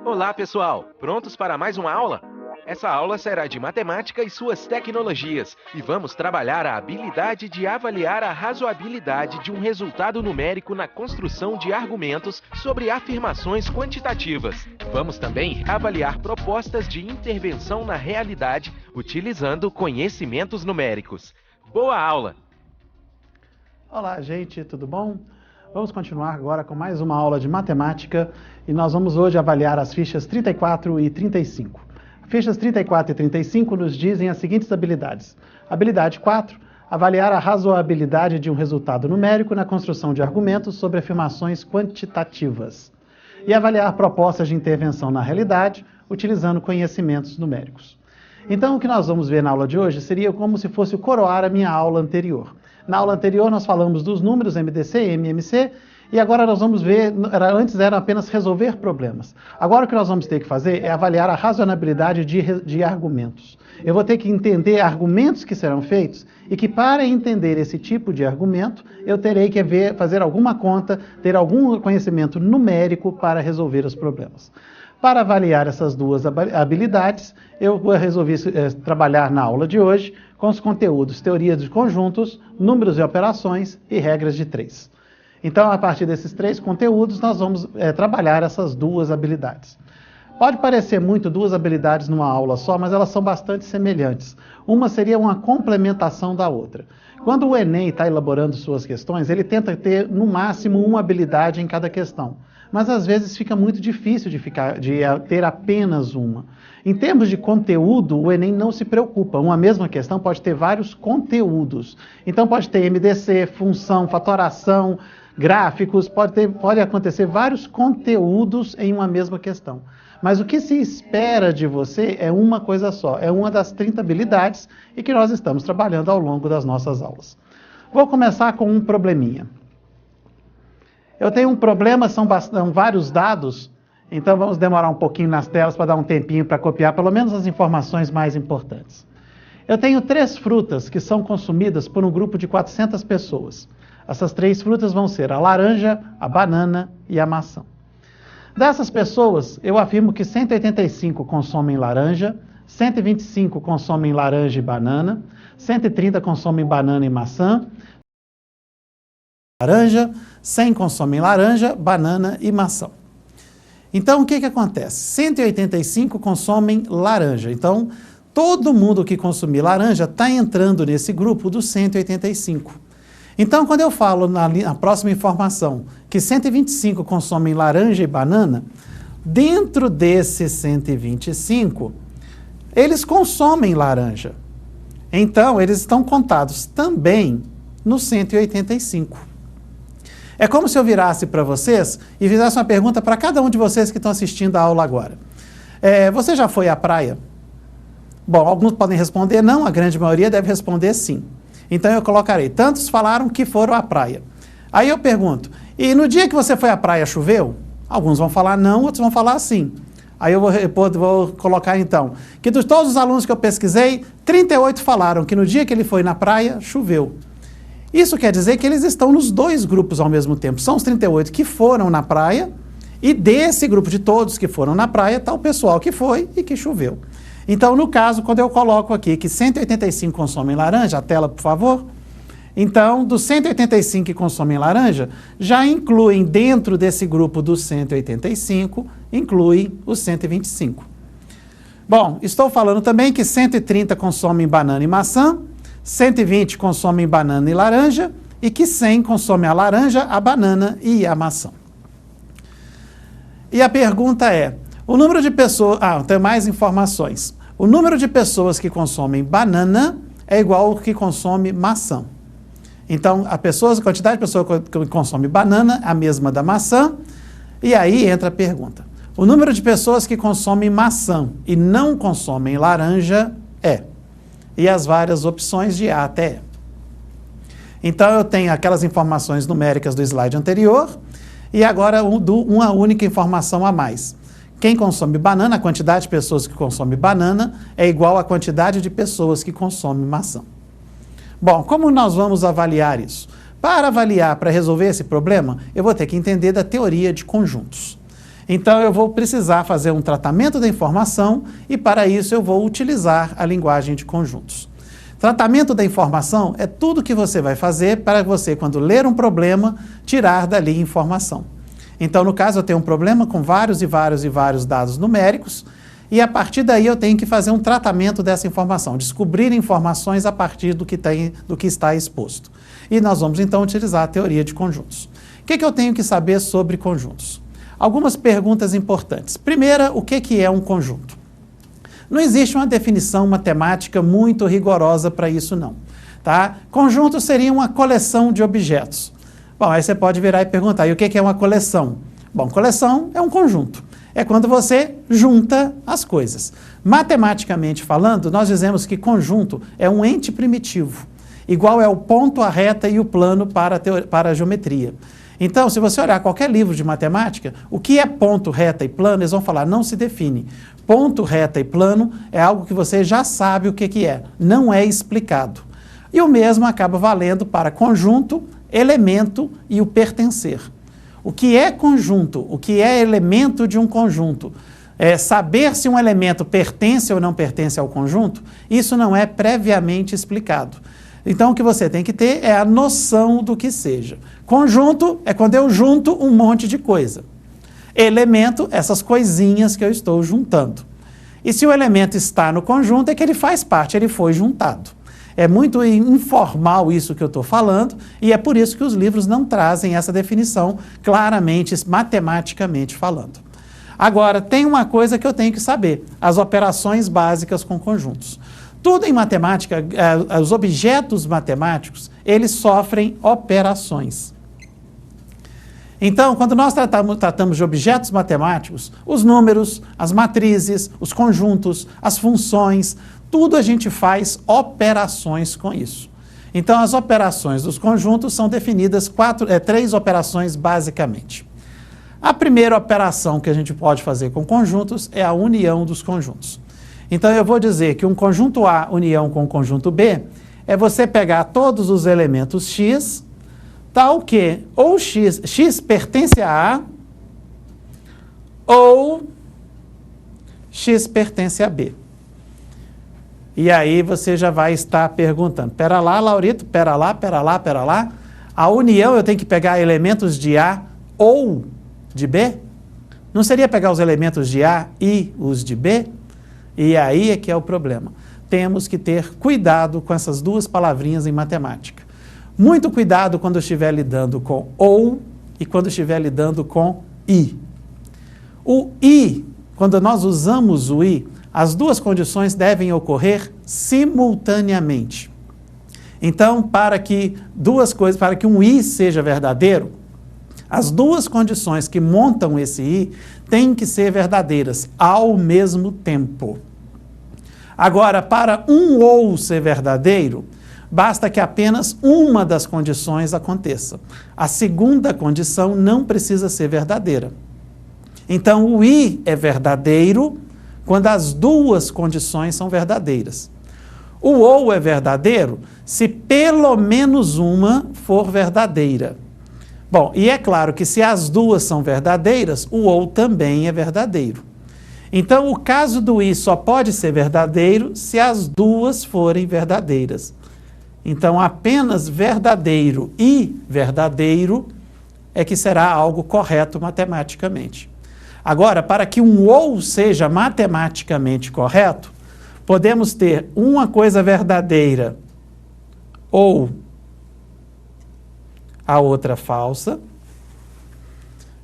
Olá, pessoal! Prontos para mais uma aula? Essa aula será de matemática e suas tecnologias, e vamos trabalhar a habilidade de avaliar a razoabilidade de um resultado numérico na construção de argumentos sobre afirmações quantitativas. Vamos também avaliar propostas de intervenção na realidade utilizando conhecimentos numéricos. Boa aula! Olá, gente, tudo bom? Vamos continuar agora com mais uma aula de matemática e nós vamos hoje avaliar as fichas 34 e 35. Fichas 34 e 35 nos dizem as seguintes habilidades. Habilidade 4, avaliar a razoabilidade de um resultado numérico na construção de argumentos sobre afirmações quantitativas. E avaliar propostas de intervenção na realidade utilizando conhecimentos numéricos. Então, o que nós vamos ver na aula de hoje seria como se fosse coroar a minha aula anterior. Na aula anterior nós falamos dos números MDC e MMC e agora nós vamos ver, antes era apenas resolver problemas. Agora o que nós vamos ter que fazer é avaliar a razonabilidade de argumentos. Eu vou ter que entender argumentos que serão feitos e que para entender esse tipo de argumento eu terei que fazer alguma conta, ter algum conhecimento numérico para resolver os problemas. Para avaliar essas duas habilidades, eu resolvi trabalhar na aula de hoje com os conteúdos teoria de conjuntos, números e operações e regras de 3. Então, a partir desses 3 conteúdos, nós vamos trabalhar essas duas habilidades. Pode parecer muito duas habilidades numa aula só, mas elas são bastante semelhantes. Uma seria uma complementação da outra. Quando o Enem está elaborando suas questões, ele tenta ter, no máximo, uma habilidade em cada questão. Mas, às vezes, fica muito difícil de ter apenas uma. Em termos de conteúdo, o Enem não se preocupa. Uma mesma questão pode ter vários conteúdos. Então, pode ter MDC, função, fatoração, gráficos, pode acontecer vários conteúdos em uma mesma questão. Mas o que se espera de você é uma coisa só, é uma das 30 habilidades e que nós estamos trabalhando ao longo das nossas aulas. Vou começar com um probleminha. Eu tenho um problema, são vários dados, então vamos demorar um pouquinho nas telas para dar um tempinho para copiar pelo menos as informações mais importantes. Eu tenho 3 frutas que são consumidas por um grupo de 400 pessoas. Essas 3 frutas vão ser a laranja, a banana e a maçã. Dessas pessoas, eu afirmo que 185 consomem laranja, 125 consomem laranja e banana, 130 consomem banana e maçã, laranja, 100 consomem laranja, banana e maçã. Então, o que acontece? 185 consomem laranja. Então, todo mundo que consumir laranja está entrando nesse grupo dos 185. Então, quando eu falo na próxima informação que 125 consomem laranja e banana, dentro desses 125, eles consomem laranja. Então, eles estão contados também no 185. É como se eu virasse para vocês e fizesse uma pergunta para cada um de vocês que estão assistindo a aula agora. Você já foi à praia? Bom, alguns podem responder não, a grande maioria deve responder sim. Então eu colocarei, tantos falaram que foram à praia. Aí eu pergunto, e no dia que você foi à praia choveu? Alguns vão falar não, outros vão falar sim. Aí eu vou colocar então, que de todos os alunos que eu pesquisei, 38 falaram que no dia que ele foi na praia, choveu. Isso quer dizer que eles estão nos 2 grupos ao mesmo tempo. São os 38 que foram na praia, e desse grupo de todos que foram na praia, está o pessoal que foi e que choveu. Então, no caso, quando eu coloco aqui que 185 consomem laranja, a tela, por favor. Então, dos 185 que consomem laranja, já incluem dentro desse grupo dos 185, incluem os 125. Bom, estou falando também que 130 consomem banana e maçã, 120 consomem banana e laranja, e que 100 consomem a laranja, a banana e a maçã. E a pergunta é, o número de pessoas... tem mais informações. O número de pessoas que consomem banana é igual ao que consome maçã. Então, a quantidade de pessoas que consomem banana é a mesma da maçã, e aí entra a pergunta. O número de pessoas que consomem maçã e não consomem laranja é... E as várias opções de A até E. Então, eu tenho aquelas informações numéricas do slide anterior, e agora uma única informação a mais. Quem consome banana, a quantidade de pessoas que consomem banana, é igual à quantidade de pessoas que consomem maçã. Bom, como nós vamos avaliar isso? Para avaliar, para resolver esse problema, eu vou ter que entender da teoria de conjuntos. Então, eu vou precisar fazer um tratamento da informação e, para isso, eu vou utilizar a linguagem de conjuntos. Tratamento da informação é tudo que você vai fazer para você, quando ler um problema, tirar dali informação. Então, no caso, eu tenho um problema com vários e vários dados numéricos e, a partir daí, eu tenho que fazer um tratamento dessa informação, descobrir informações a partir do que está exposto. E nós vamos, então, utilizar a teoria de conjuntos. O que eu tenho que saber sobre conjuntos? Algumas perguntas importantes. Primeira, o que é um conjunto? Não existe uma definição matemática muito rigorosa para isso, não. Tá? Conjunto seria uma coleção de objetos. Bom, aí você pode virar e perguntar, e o que é uma coleção? Bom, coleção é um conjunto. É quando você junta as coisas. Matematicamente falando, nós dizemos que conjunto é um ente primitivo, igual é o ponto, a reta e o plano para a geometria. Então, se você olhar qualquer livro de matemática, o que é ponto, reta e plano, eles vão falar, não se define. Ponto, reta e plano é algo que você já sabe o que é, não é explicado. E o mesmo acaba valendo para conjunto, elemento e o pertencer. O que é conjunto, o que é elemento de um conjunto, saber se um elemento pertence ou não pertence ao conjunto, isso não é previamente explicado. Então, o que você tem que ter é a noção do que seja. Conjunto é quando eu junto um monte de coisa. Elemento, essas coisinhas que eu estou juntando. E se o elemento está no conjunto, é que ele faz parte, ele foi juntado. É muito informal isso que eu estou falando, e é por isso que os livros não trazem essa definição claramente, matematicamente falando. Agora, tem uma coisa que eu tenho que saber, as operações básicas com conjuntos. Tudo em matemática, os objetos matemáticos, eles sofrem operações. Então, quando nós tratamos de objetos matemáticos, os números, as matrizes, os conjuntos, as funções, tudo a gente faz operações com isso. Então, as operações dos conjuntos são definidas três operações basicamente. A primeira operação que a gente pode fazer com conjuntos é a união dos conjuntos. Então, eu vou dizer que um conjunto A união com um conjunto B é você pegar todos os elementos X, tal que ou X pertence a A, ou X pertence a B. E aí você já vai estar perguntando, pera lá, Laurito, pera lá. A união eu tenho que pegar elementos de A ou de B? Não seria pegar os elementos de A e os de B? E aí é que é o problema. Temos que ter cuidado com essas duas palavrinhas em matemática. Muito cuidado quando eu estiver lidando com ou e quando estiver lidando com e. O e, quando nós usamos o e, as duas condições devem ocorrer simultaneamente. Então, para que um i seja verdadeiro, as duas condições que montam esse i têm que ser verdadeiras ao mesmo tempo. Agora, para um ou ser verdadeiro, basta que apenas uma das condições aconteça. A segunda condição não precisa ser verdadeira. Então, o i é verdadeiro quando as duas condições são verdadeiras. O ou é verdadeiro se pelo menos uma for verdadeira. Bom, e é claro que se as duas são verdadeiras, o ou também é verdadeiro. Então, o caso do i só pode ser verdadeiro se as duas forem verdadeiras. Então, apenas verdadeiro e verdadeiro é que será algo correto matematicamente. Agora, para que um ou seja matematicamente correto, podemos ter uma coisa verdadeira ou a outra falsa.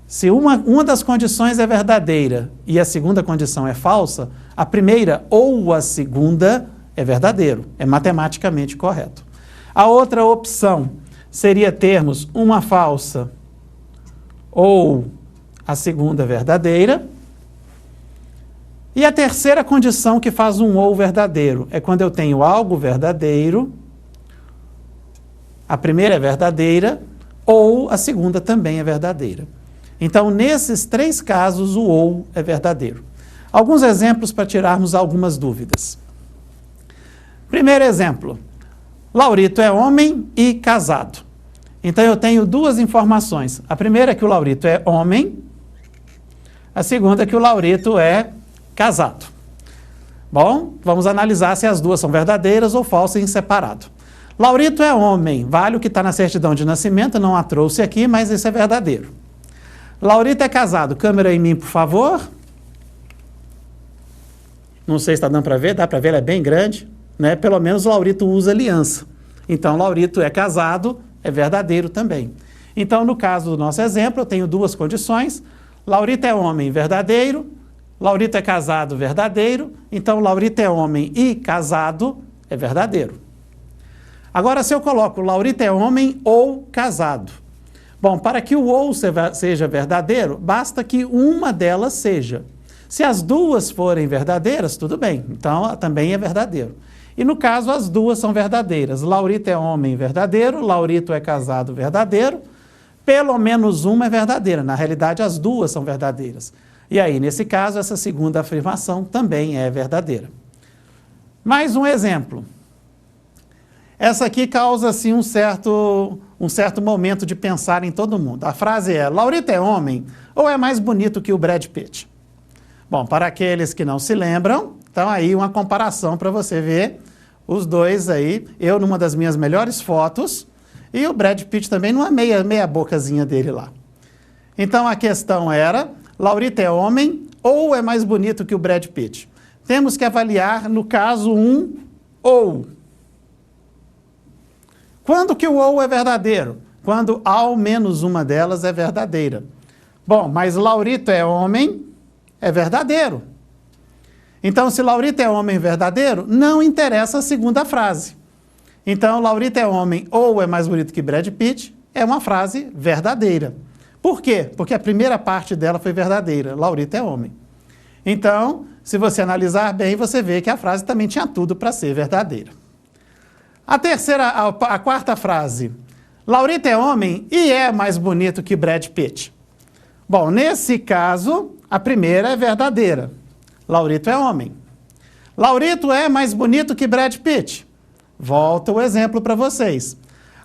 Se uma das condições é verdadeira e a segunda condição é falsa, a primeira ou a segunda é verdadeiro, é matematicamente correto. A outra opção seria termos uma falsa ou a segunda verdadeira. E a terceira condição que faz um ou verdadeiro é quando eu tenho algo verdadeiro, a primeira é verdadeira, ou a segunda também é verdadeira. Então, nesses três casos, o ou é verdadeiro. Alguns exemplos para tirarmos algumas dúvidas. Primeiro exemplo, Laurito é homem e casado. Então, eu tenho duas informações. A primeira é que o Laurito é homem, A segunda é que o Laurito é casado. Bom, vamos analisar se as duas são verdadeiras ou falsas em separado. Laurito é homem, vale o que está na certidão de nascimento, não a trouxe aqui, mas isso é verdadeiro. Laurito é casado, câmera em mim, por favor. Não sei se está dando para ver, dá para ver, ela é bem grande, né? Pelo menos o Laurito usa aliança. Então, Laurito é casado, é verdadeiro também. Então, no caso do nosso exemplo, eu tenho duas condições. Laurito é homem, verdadeiro. Laurito é casado, verdadeiro. Então, Laurito é homem e casado, é verdadeiro. Agora, se eu coloco Laurito é homem ou casado. Bom, para que o ou seja verdadeiro, basta que uma delas seja. Se as duas forem verdadeiras, tudo bem. Então, também é verdadeiro. E no caso, as duas são verdadeiras. Laurito é homem verdadeiro, Laurito é casado verdadeiro. Pelo menos uma é verdadeira. Na realidade, as duas são verdadeiras. E aí, nesse caso, essa segunda afirmação também é verdadeira. Mais um exemplo. Essa aqui causa, assim, um certo momento de pensar em todo mundo. A frase é, Laurito é homem ou é mais bonito que o Brad Pitt? Bom, para aqueles que não se lembram, então aí uma comparação para você ver os dois aí, eu numa das minhas melhores fotos e o Brad Pitt também numa meia bocazinha dele lá. Então a questão era, Laurito é homem ou é mais bonito que o Brad Pitt? Temos que avaliar, no caso, um ou. Quando que o ou é verdadeiro? Quando ao menos uma delas é verdadeira. Bom, mas Laurito é homem, é verdadeiro. Então, se Laurito é homem verdadeiro, não interessa a segunda frase. Então, Laurito é homem ou é mais bonito que Brad Pitt, é uma frase verdadeira. Por quê? Porque a primeira parte dela foi verdadeira. Laurito é homem. Então, se você analisar bem, você vê que a frase também tinha tudo para ser verdadeira. A quarta frase. Laurito é homem e é mais bonito que Brad Pitt. Bom, nesse caso, a primeira é verdadeira. Laurito é homem. Laurito é mais bonito que Brad Pitt. Volta o exemplo para vocês.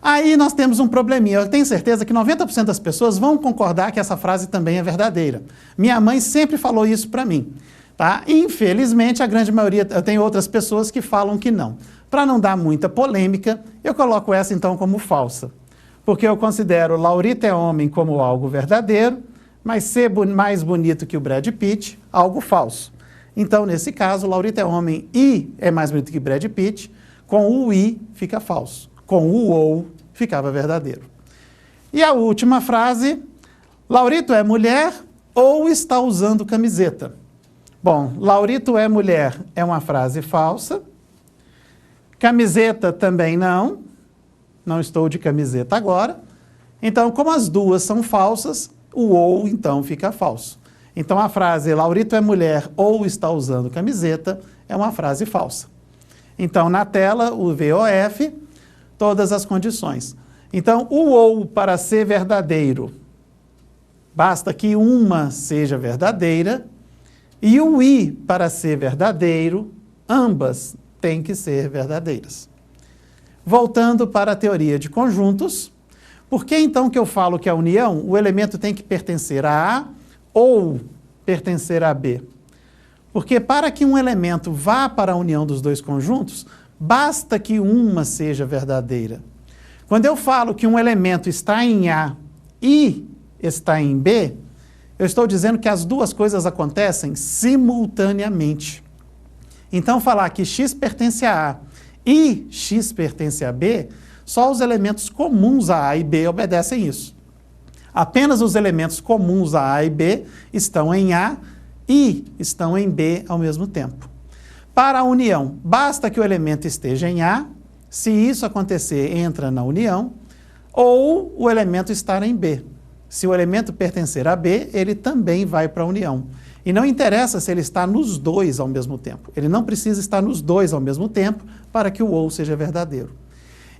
Aí nós temos um probleminha. Eu tenho certeza que 90% das pessoas vão concordar que essa frase também é verdadeira. Minha mãe sempre falou isso para mim. Tá? Infelizmente, a grande maioria, eu tenho outras pessoas que falam que não. Para não dar muita polêmica, eu coloco essa então como falsa. Porque eu considero Laurito é homem como algo verdadeiro, mas ser mais bonito que o Brad Pitt, algo falso. Então, nesse caso, Laurito é homem e é mais bonito que Brad Pitt, com o i fica falso. Com o ou ficava verdadeiro. E a última frase, Laurito é mulher ou está usando camiseta? Bom, Laurito é mulher é uma frase falsa. Camiseta também não. Não estou de camiseta agora. Então, como as duas são falsas, o ou então fica falso. Então, a frase Laurito é mulher ou está usando camiseta é uma frase falsa. Então, na tela, o VOF, todas as condições. Então, o ou para ser verdadeiro, basta que uma seja verdadeira, e o i para ser verdadeiro, ambas têm que ser verdadeiras. Voltando para a teoria de conjuntos, por que então que eu falo que a união, o elemento tem que pertencer a A ou pertencer a B? Porque para que um elemento vá para a união dos dois conjuntos, basta que uma seja verdadeira. Quando eu falo que um elemento está em A e está em B, eu estou dizendo que as duas coisas acontecem simultaneamente. Então, falar que X pertence a A e X pertence a B, só os elementos comuns a A e B obedecem isso. Apenas os elementos comuns a A e B estão em A e estão em B ao mesmo tempo. Para a união, basta que o elemento esteja em A, se isso acontecer, entra na união, ou o elemento estar em B. Se o elemento pertencer a B, ele também vai para a união. E não interessa se ele está nos dois ao mesmo tempo. Ele não precisa estar nos dois ao mesmo tempo para que o ou seja verdadeiro.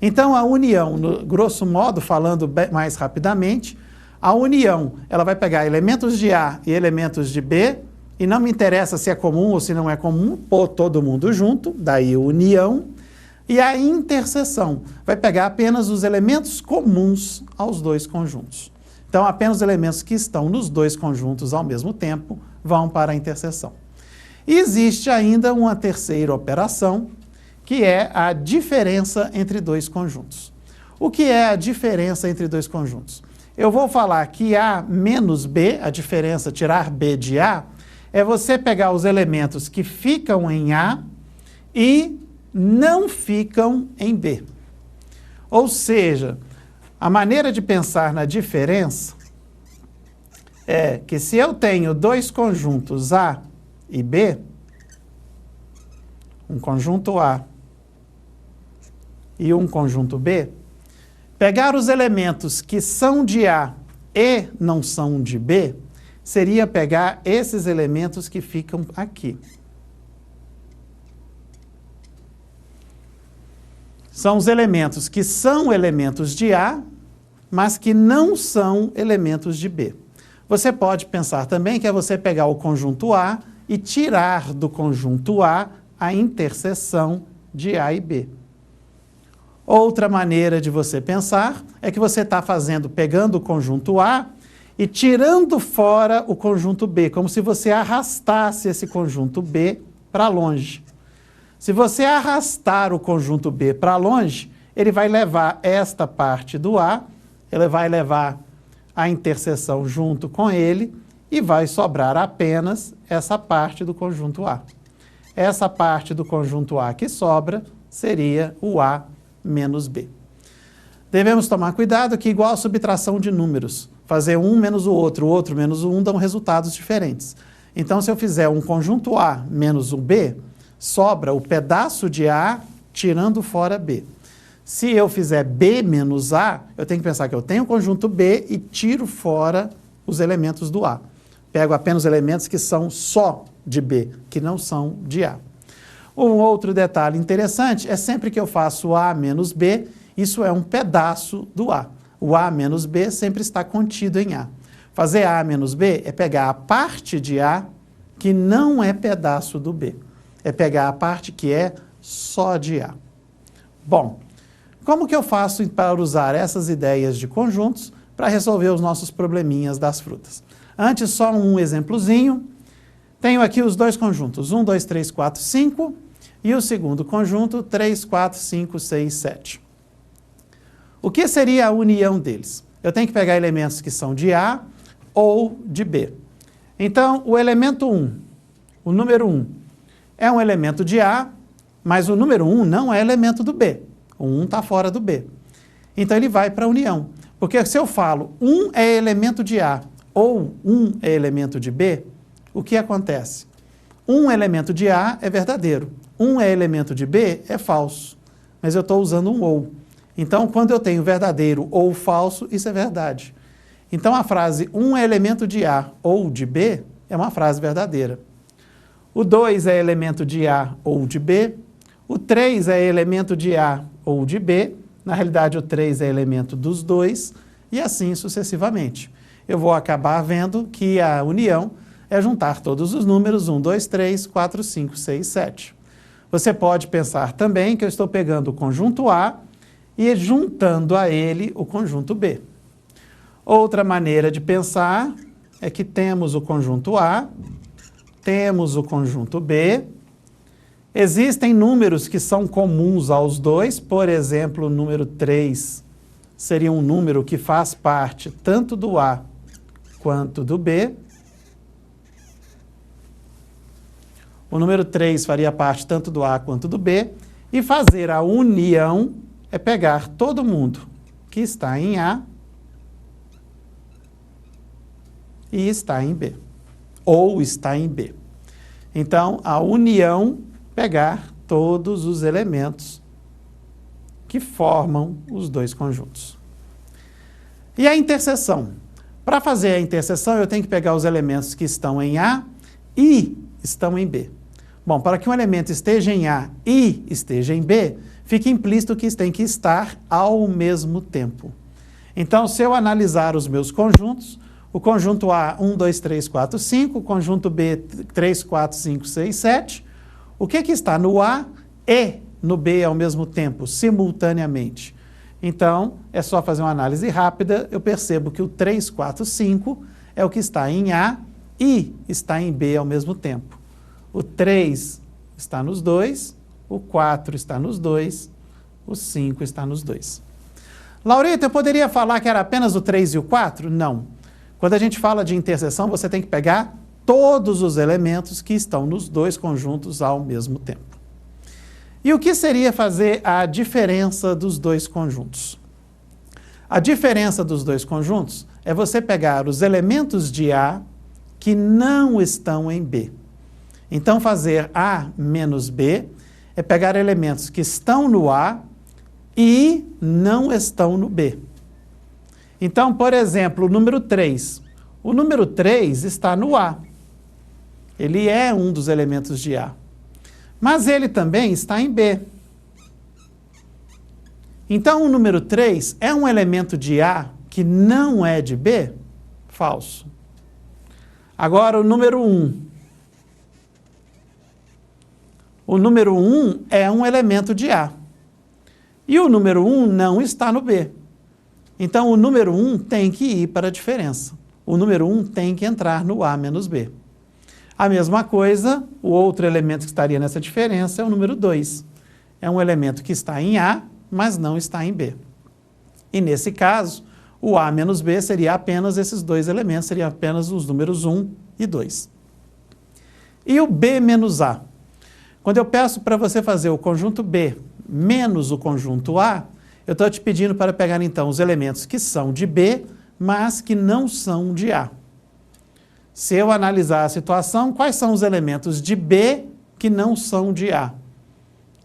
Então, a união, grosso modo, falando mais rapidamente, a união ela vai pegar elementos de A e elementos de B, e não me interessa se é comum ou se não é comum, pôr todo mundo junto, daí união. E a interseção vai pegar apenas os elementos comuns aos dois conjuntos. Então, apenas os elementos que estão nos dois conjuntos ao mesmo tempo vão para a interseção. E existe ainda uma terceira operação, que é a diferença entre dois conjuntos. O que é a diferença entre dois conjuntos? Eu vou falar que A menos B, a diferença, tirar B de A, é você pegar os elementos que ficam em A e não ficam em B. Ou seja, a maneira de pensar na diferença é que se eu tenho dois conjuntos A e B, um conjunto A e um conjunto B, pegar os elementos que são de A e não são de B, seria pegar esses elementos que ficam aqui. São os elementos que são elementos de A, mas que não são elementos de B. Você pode pensar também que é você pegar o conjunto A e tirar do conjunto A a interseção de A e B. Outra maneira de você pensar é que você está pegando o conjunto A e tirando fora o conjunto B, como se você arrastasse esse conjunto B para longe. Se você arrastar o conjunto B para longe, ele vai levar esta parte do A, ele vai levar a interseção junto com ele e vai sobrar apenas essa parte do conjunto A. Essa parte do conjunto A que sobra seria o A menos B. Devemos tomar cuidado que, igual a subtração de números, fazer um menos o outro menos o 1 dão resultados diferentes. Então, se eu fizer um conjunto A menos o B, sobra o pedaço de A tirando fora B. Se eu fizer B menos A, eu tenho que pensar que eu tenho o conjunto B e tiro fora os elementos do A. Pego apenas os elementos que são só de B, que não são de A. Um outro detalhe interessante é sempre que eu faço A menos B, isso é um pedaço do A. O A menos B sempre está contido em A. Fazer A menos B é pegar a parte de A que não é pedaço do B. É pegar a parte que é só de A. Bom, como que eu faço para usar essas ideias de conjuntos para resolver os nossos probleminhas das frutas? Antes, só um exemplozinho. Tenho aqui os dois conjuntos, 1, 2, 3, 4, 5, e o segundo conjunto, 3, 4, 5, 6, 7. O que seria a união deles? Eu tenho que pegar elementos que são de A ou de B. Então, o elemento 1, o número 1, é um elemento de A, mas o número 1 não é elemento do B. O 1 está fora do B. Então, ele vai para a união. Porque se eu falo 1 é elemento de A ou 1 é elemento de B, o que acontece? Um elemento de A é verdadeiro, um é elemento de B é falso, mas eu estou usando um ou. Então, quando eu tenho verdadeiro ou falso, isso é verdade. Então, a frase 1 é elemento de A ou de B é uma frase verdadeira. O 2 é elemento de A ou de B, o 3 é elemento de A ou de B, na realidade o 3 é elemento dos dois, e assim sucessivamente. Eu vou acabar vendo que a união é juntar todos os números 1, 2, 3, 4, 5, 6, 7. Você pode pensar também que eu estou pegando o conjunto A e juntando a ele o conjunto B. Outra maneira de pensar é que temos o conjunto A, temos o conjunto B, existem números que são comuns aos dois, por exemplo, o número 3 seria um número que faz parte tanto do A quanto do B. O número 3 faria parte tanto do A quanto do B, e fazer a união é pegar todo mundo que está em A e está em B, ou está em B. Então, a união, pegar todos os elementos que formam os dois conjuntos. E a interseção? Para fazer a interseção, eu tenho que pegar os elementos que estão em A e estão em B. Bom, para que um elemento esteja em A e esteja em B, fica implícito que tem que estar ao mesmo tempo. Então, se eu analisar os meus conjuntos, o conjunto A, 1, 2, 3, 4, 5, o conjunto B, 3, 4, 5, 6, 7, o que está no A e no B ao mesmo tempo, simultaneamente? Então, é só fazer uma análise rápida, eu percebo que o 3, 4, 5 é o que está em A e está em B ao mesmo tempo. O 3 está nos dois, o 4 está nos dois, o 5 está nos dois. Laurita, eu poderia falar que era apenas o 3 e o 4? Não. Quando a gente fala de interseção, você tem que pegar todos os elementos que estão nos dois conjuntos ao mesmo tempo. E o que seria fazer a diferença dos dois conjuntos? A diferença dos dois conjuntos é você pegar os elementos de A que não estão em B. Então, fazer A menos B é pegar elementos que estão no A e não estão no B. Então, por exemplo, o número 3. O número 3 está no A. Ele é um dos elementos de A. Mas ele também está em B. Então, o número 3 é um elemento de A que não é de B? Falso. Agora, o número 1. O número 1 é um elemento de A. E o número 1 não está no B. Então, o número 1 tem que ir para a diferença. O número 1 tem que entrar no A menos B. A mesma coisa, o outro elemento que estaria nessa diferença é o número 2. É um elemento que está em A, mas não está em B. E nesse caso, o A menos B seria apenas esses dois elementos, seriam apenas os números 1 e 2. E o B menos A? Quando eu peço para você fazer o conjunto B menos o conjunto A, eu estou te pedindo para pegar então os elementos que são de B, mas que não são de A. Se eu analisar a situação, quais são os elementos de B que não são de A?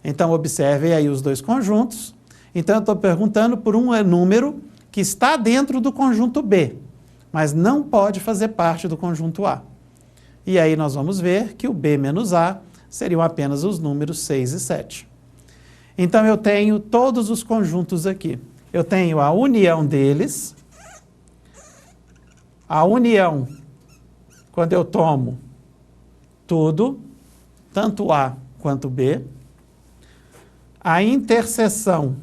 Então, observe aí os dois conjuntos. Então, eu estou perguntando por um número que está dentro do conjunto B, mas não pode fazer parte do conjunto A. E aí nós vamos ver que o B menos A seriam apenas os números 6 e 7. Então, eu tenho todos os conjuntos aqui. Eu tenho a união deles, a união, quando eu tomo tudo, tanto A quanto B, a interseção,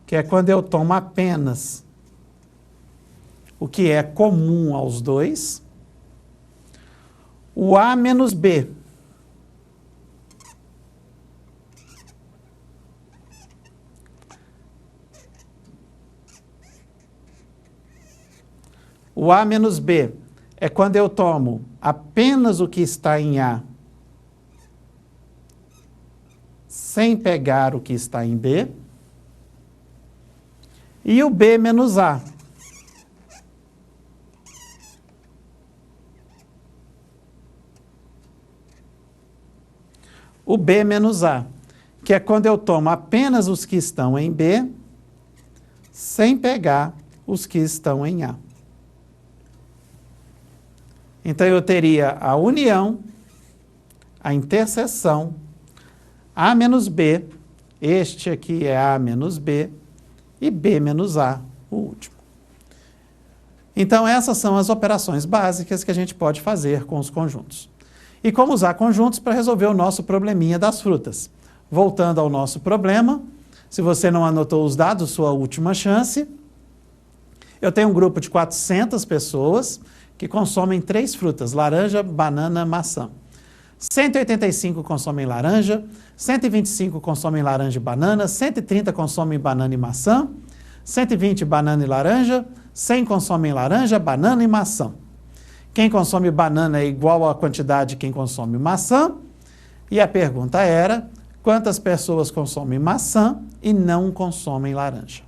que é quando eu tomo apenas o que é comum aos dois, o A menos B, o A menos B é quando eu tomo apenas o que está em A, sem pegar o que está em B, e o B menos A. O B menos A, que é quando eu tomo apenas os que estão em B, sem pegar os que estão em A. Então, eu teria a união, a interseção, A menos B, este aqui é A menos B, e B menos A, o último. Então, essas são as operações básicas que a gente pode fazer com os conjuntos. E como usar conjuntos para resolver o nosso probleminha das frutas. Voltando ao nosso problema, se você não anotou os dados, sua última chance. Eu tenho um grupo de 400 pessoas que consomem 3 frutas, laranja, banana, maçã. 185 consomem laranja, 125 consomem laranja e banana, 130 consomem banana e maçã, 120 banana e laranja, 100 consomem laranja, banana e maçã. Quem consome banana é igual à quantidade de quem consome maçã. E a pergunta era, quantas pessoas consomem maçã e não consomem laranja?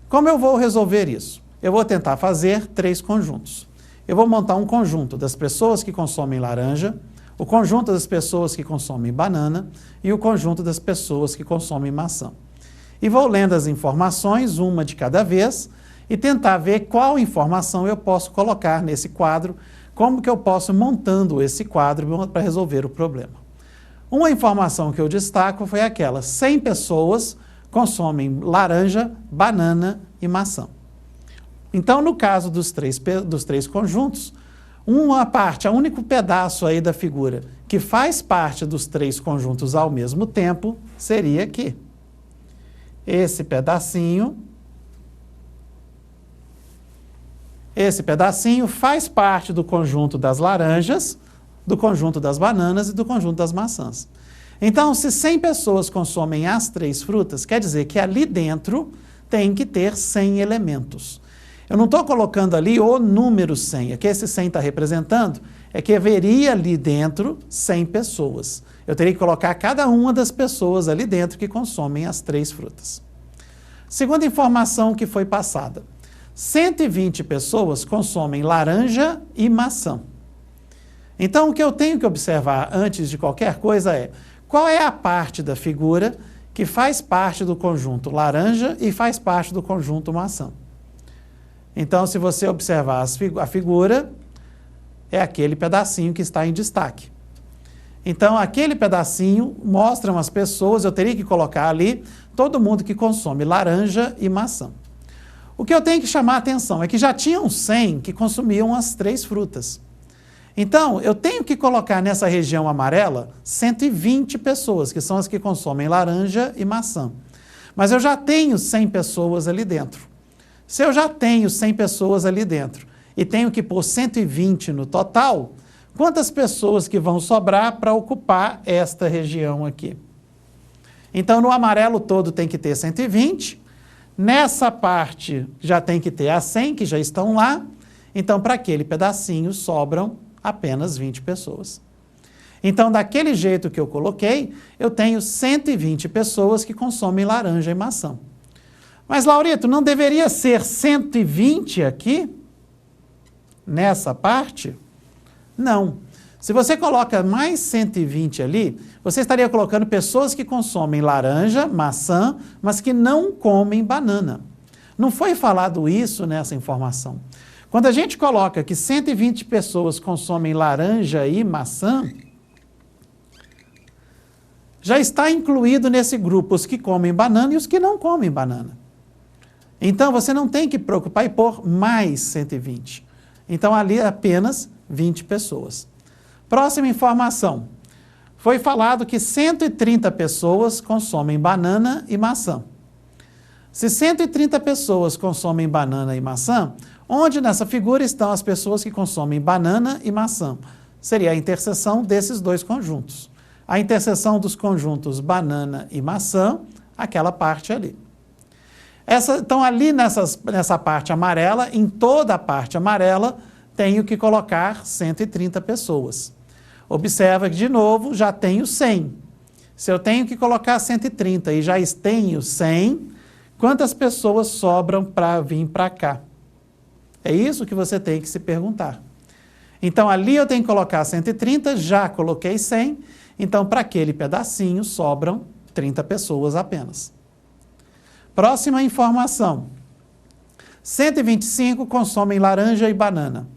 Como eu vou resolver isso? Eu vou tentar fazer 3 conjuntos. Eu vou montar um conjunto das pessoas que consomem laranja, o conjunto das pessoas que consomem banana e o conjunto das pessoas que consomem maçã. E vou lendo as informações, uma de cada vez, e tentar ver qual informação eu posso colocar nesse quadro, como que eu posso montando esse quadro para resolver o problema. Uma informação que eu destaco foi aquela: 100 pessoas consomem laranja, banana e maçã. Então, no caso dos três conjuntos, uma parte, o único pedaço aí da figura que faz parte dos 3 conjuntos ao mesmo tempo seria aqui. esse pedacinho faz parte do conjunto das laranjas, do conjunto das bananas e do conjunto das maçãs. Então, se 100 pessoas consomem as 3 frutas, quer dizer que ali dentro tem que ter 100 elementos. Eu não estou colocando ali o número 100, é que esse 100 está representando, é que haveria ali dentro 100 pessoas. Eu teria que colocar cada uma das pessoas ali dentro que consomem as 3 frutas. Segunda informação que foi passada. 120 pessoas consomem laranja e maçã. Então, o que eu tenho que observar antes de qualquer coisa é qual é a parte da figura que faz parte do conjunto laranja e faz parte do conjunto maçã. Então, se você observar a figura, é aquele pedacinho que está em destaque. Então, aquele pedacinho mostra as pessoas, eu teria que colocar ali todo mundo que consome laranja e maçã. O que eu tenho que chamar a atenção é que já tinham 100 que consumiam as 3 frutas. Então, eu tenho que colocar nessa região amarela 120 pessoas, que são as que consomem laranja e maçã. Mas eu já tenho 100 pessoas ali dentro. Se eu já tenho 100 pessoas ali dentro e tenho que pôr 120 no total, quantas pessoas que vão sobrar para ocupar esta região aqui? Então, no amarelo todo tem que ter 120. Nessa parte já tem que ter as 100 que já estão lá. Então, para aquele pedacinho sobram apenas 20 pessoas. Então, daquele jeito que eu coloquei, eu tenho 120 pessoas que consomem laranja e maçã. Mas, Laurito, não deveria ser 120 aqui? Nessa parte? Não. Se você coloca mais 120 ali, você estaria colocando pessoas que consomem laranja, maçã, mas que não comem banana. Não foi falado isso nessa informação. Quando a gente coloca que 120 pessoas consomem laranja e maçã, já está incluído nesse grupo os que comem banana e os que não comem banana. Então, você não tem que preocupar e pôr mais 120. Então, ali é apenas 20 pessoas. Próxima informação. Foi falado que 130 pessoas consomem banana e maçã. Se 130 pessoas consomem banana e maçã, onde nessa figura estão as pessoas que consomem banana e maçã? Seria a interseção desses dois conjuntos. A interseção dos conjuntos banana e maçã, aquela parte ali. Então, ali nessa parte amarela, em toda a parte amarela, tenho que colocar 130 pessoas. Observa que, de novo, já tenho 100. Se eu tenho que colocar 130 e já tenho 100, quantas pessoas sobram para vir para cá? É isso que você tem que se perguntar. Então, ali eu tenho que colocar 130, já coloquei 100, então, para aquele pedacinho, sobram 30 pessoas apenas. Próxima informação. 125 consomem laranja e banana.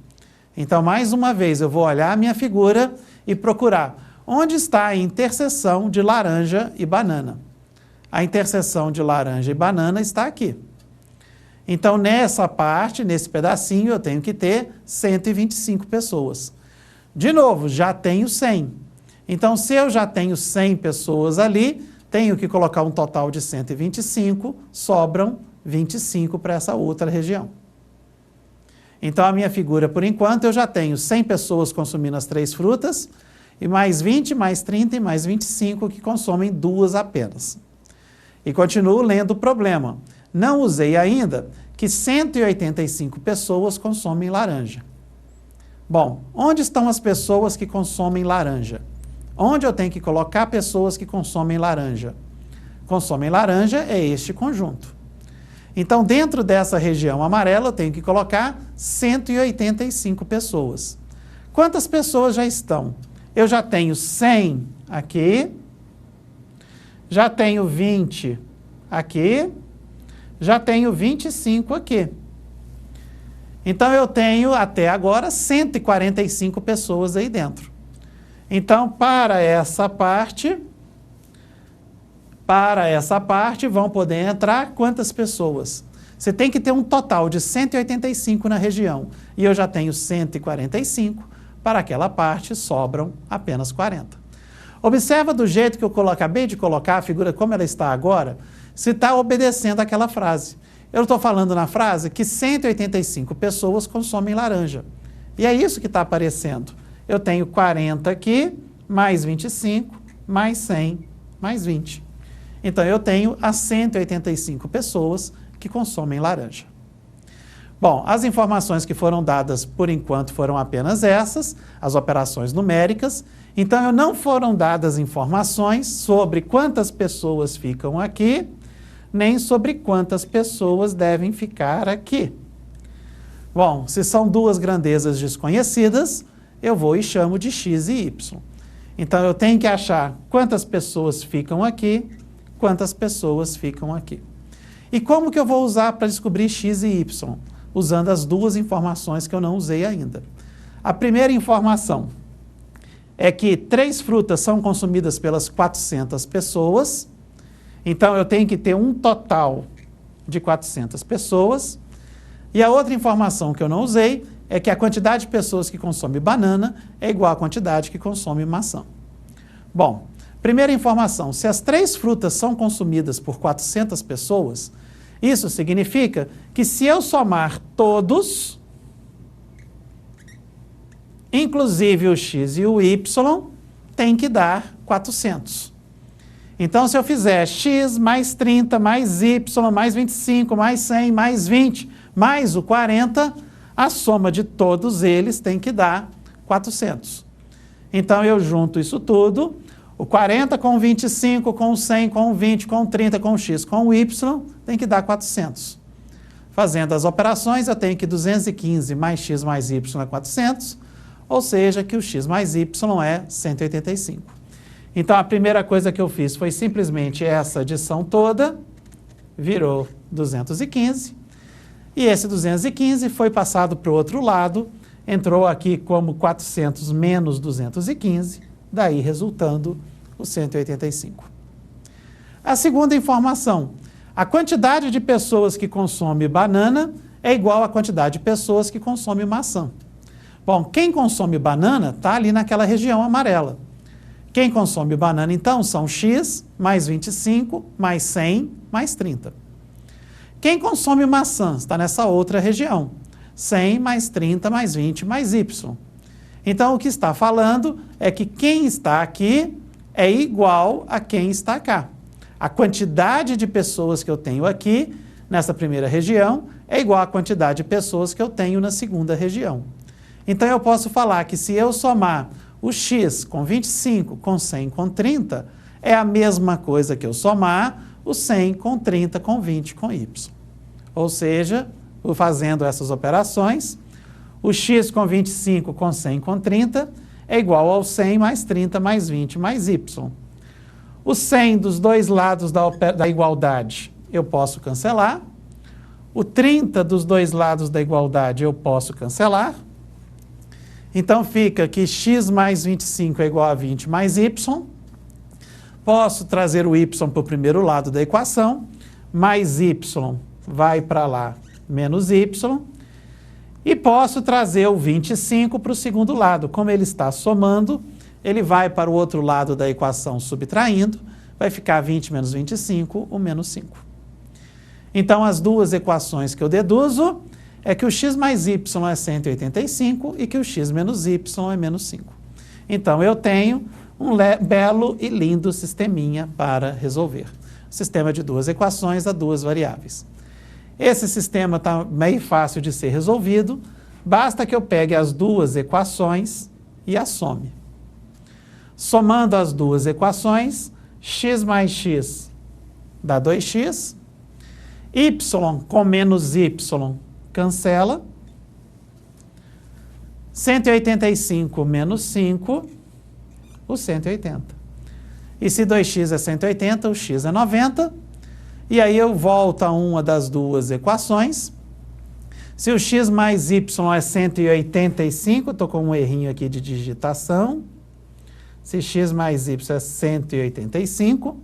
Então, mais uma vez, eu vou olhar a minha figura e procurar onde está a interseção de laranja e banana. A interseção de laranja e banana está aqui. Então, nessa parte, nesse pedacinho, eu tenho que ter 125 pessoas. De novo, já tenho 100. Então, se eu já tenho 100 pessoas ali, tenho que colocar um total de 125, sobram 25 para essa outra região. Então, a minha figura, por enquanto, eu já tenho 100 pessoas consumindo as 3 frutas, e mais 20, mais 30 e mais 25 que consomem 2 apenas. E continuo lendo o problema. Não usei ainda que 185 pessoas consomem laranja. Bom, onde estão as pessoas que consomem laranja? Onde eu tenho que colocar pessoas que consomem laranja? Consomem laranja é este conjunto. Então, dentro dessa região amarela, eu tenho que colocar 185 pessoas. Quantas pessoas já estão? Eu já tenho 100 aqui, já tenho 20 aqui, já tenho 25 aqui. Então, eu tenho, até agora, 145 pessoas aí dentro. Então, para essa parte vão poder entrar quantas pessoas? Você tem que ter um total de 185 na região. E eu já tenho 145, para aquela parte sobram apenas 40. Observa do jeito que eu acabei de colocar a figura como ela está agora. se está obedecendo àquela frase. Eu estou falando na frase que 185 pessoas consomem laranja. E é isso que está aparecendo. Eu tenho 40 aqui, mais 25, mais 100, mais 20. Então, eu tenho as 185 pessoas que consomem laranja. Bom, as informações que foram dadas, por enquanto, foram apenas essas, as operações numéricas. Então, não foram dadas informações sobre quantas pessoas ficam aqui, nem sobre quantas pessoas devem ficar aqui. Bom, se são duas grandezas desconhecidas, eu vou e chamo de x e y. Então, eu tenho que achar quantas pessoas ficam aqui, quantas pessoas ficam aqui. E como que eu vou usar para descobrir x e y? Usando as duas informações que eu não usei ainda. A primeira informação é que 3 frutas são consumidas pelas 400 pessoas, então eu tenho que ter um total de 400 pessoas. E a outra informação que eu não usei é que a quantidade de pessoas que consomem banana é igual à quantidade que consome maçã. Bom, primeira informação, se as 3 frutas são consumidas por 400 pessoas, isso significa que se eu somar todos, inclusive o x e o y, tem que dar 400. Então, se eu fizer x mais 30, mais y, mais 25, mais 100, mais 20, mais o 40, a soma de todos eles tem que dar 400. Então, eu junto isso tudo, o 40 com o 25, com o 100, com o 20, com o 30, com o x, com o y, tem que dar 400. Fazendo as operações, eu tenho que 215 mais x mais y é 400, ou seja, que o x mais y é 185. Então, a primeira coisa que eu fiz foi simplesmente essa adição toda, virou 215, e esse 215 foi passado para o outro lado, entrou aqui como 400 menos 215, daí resultando o 185. A segunda informação, a quantidade de pessoas que consomem banana é igual à quantidade de pessoas que consomem maçã. Bom, quem consome banana está ali naquela região amarela. Quem consome banana, então, são x mais 25, mais 100, mais 30. Quem consome maçã está nessa outra região. 100 mais 30 mais 20 mais y. Então, o que está falando é que quem está aqui é igual a quem está cá. A quantidade de pessoas que eu tenho aqui, nessa primeira região, é igual à quantidade de pessoas que eu tenho na segunda região. Então, eu posso falar que se eu somar o x com 25, com 100, com 30, é a mesma coisa que eu somar o 100 com 30, com 20, com y. Ou seja, fazendo essas operações, o x com 25, com 100, com 30 é igual ao 100 mais 30 mais 20 mais y. O 100 dos dois lados da igualdade eu posso cancelar. O 30 dos dois lados da igualdade eu posso cancelar. Então, fica que x mais 25 é igual a 20 mais y. Posso trazer o y para o primeiro lado da equação. Mais y vai para lá, menos y. E posso trazer o 25 para o segundo lado. Como ele está somando, ele vai para o outro lado da equação subtraindo. Vai ficar 20 menos 25, o menos 5. Então, as duas equações que eu deduzo é que o x mais y é 185 e que o x menos y é menos 5. Então, eu tenho um belo e lindo sisteminha para resolver. Sistema de duas equações a duas variáveis. Esse sistema está meio fácil de ser resolvido, basta que eu pegue as duas equações e as some. Somando as duas equações, x mais x dá 2x, y com menos y cancela, 185 menos 5, o 180. E se 2x é 180, o x é 90, e aí eu volto a uma das duas equações. Se o x mais y é 185, estou com um errinho aqui de digitação. Se x mais y é 185,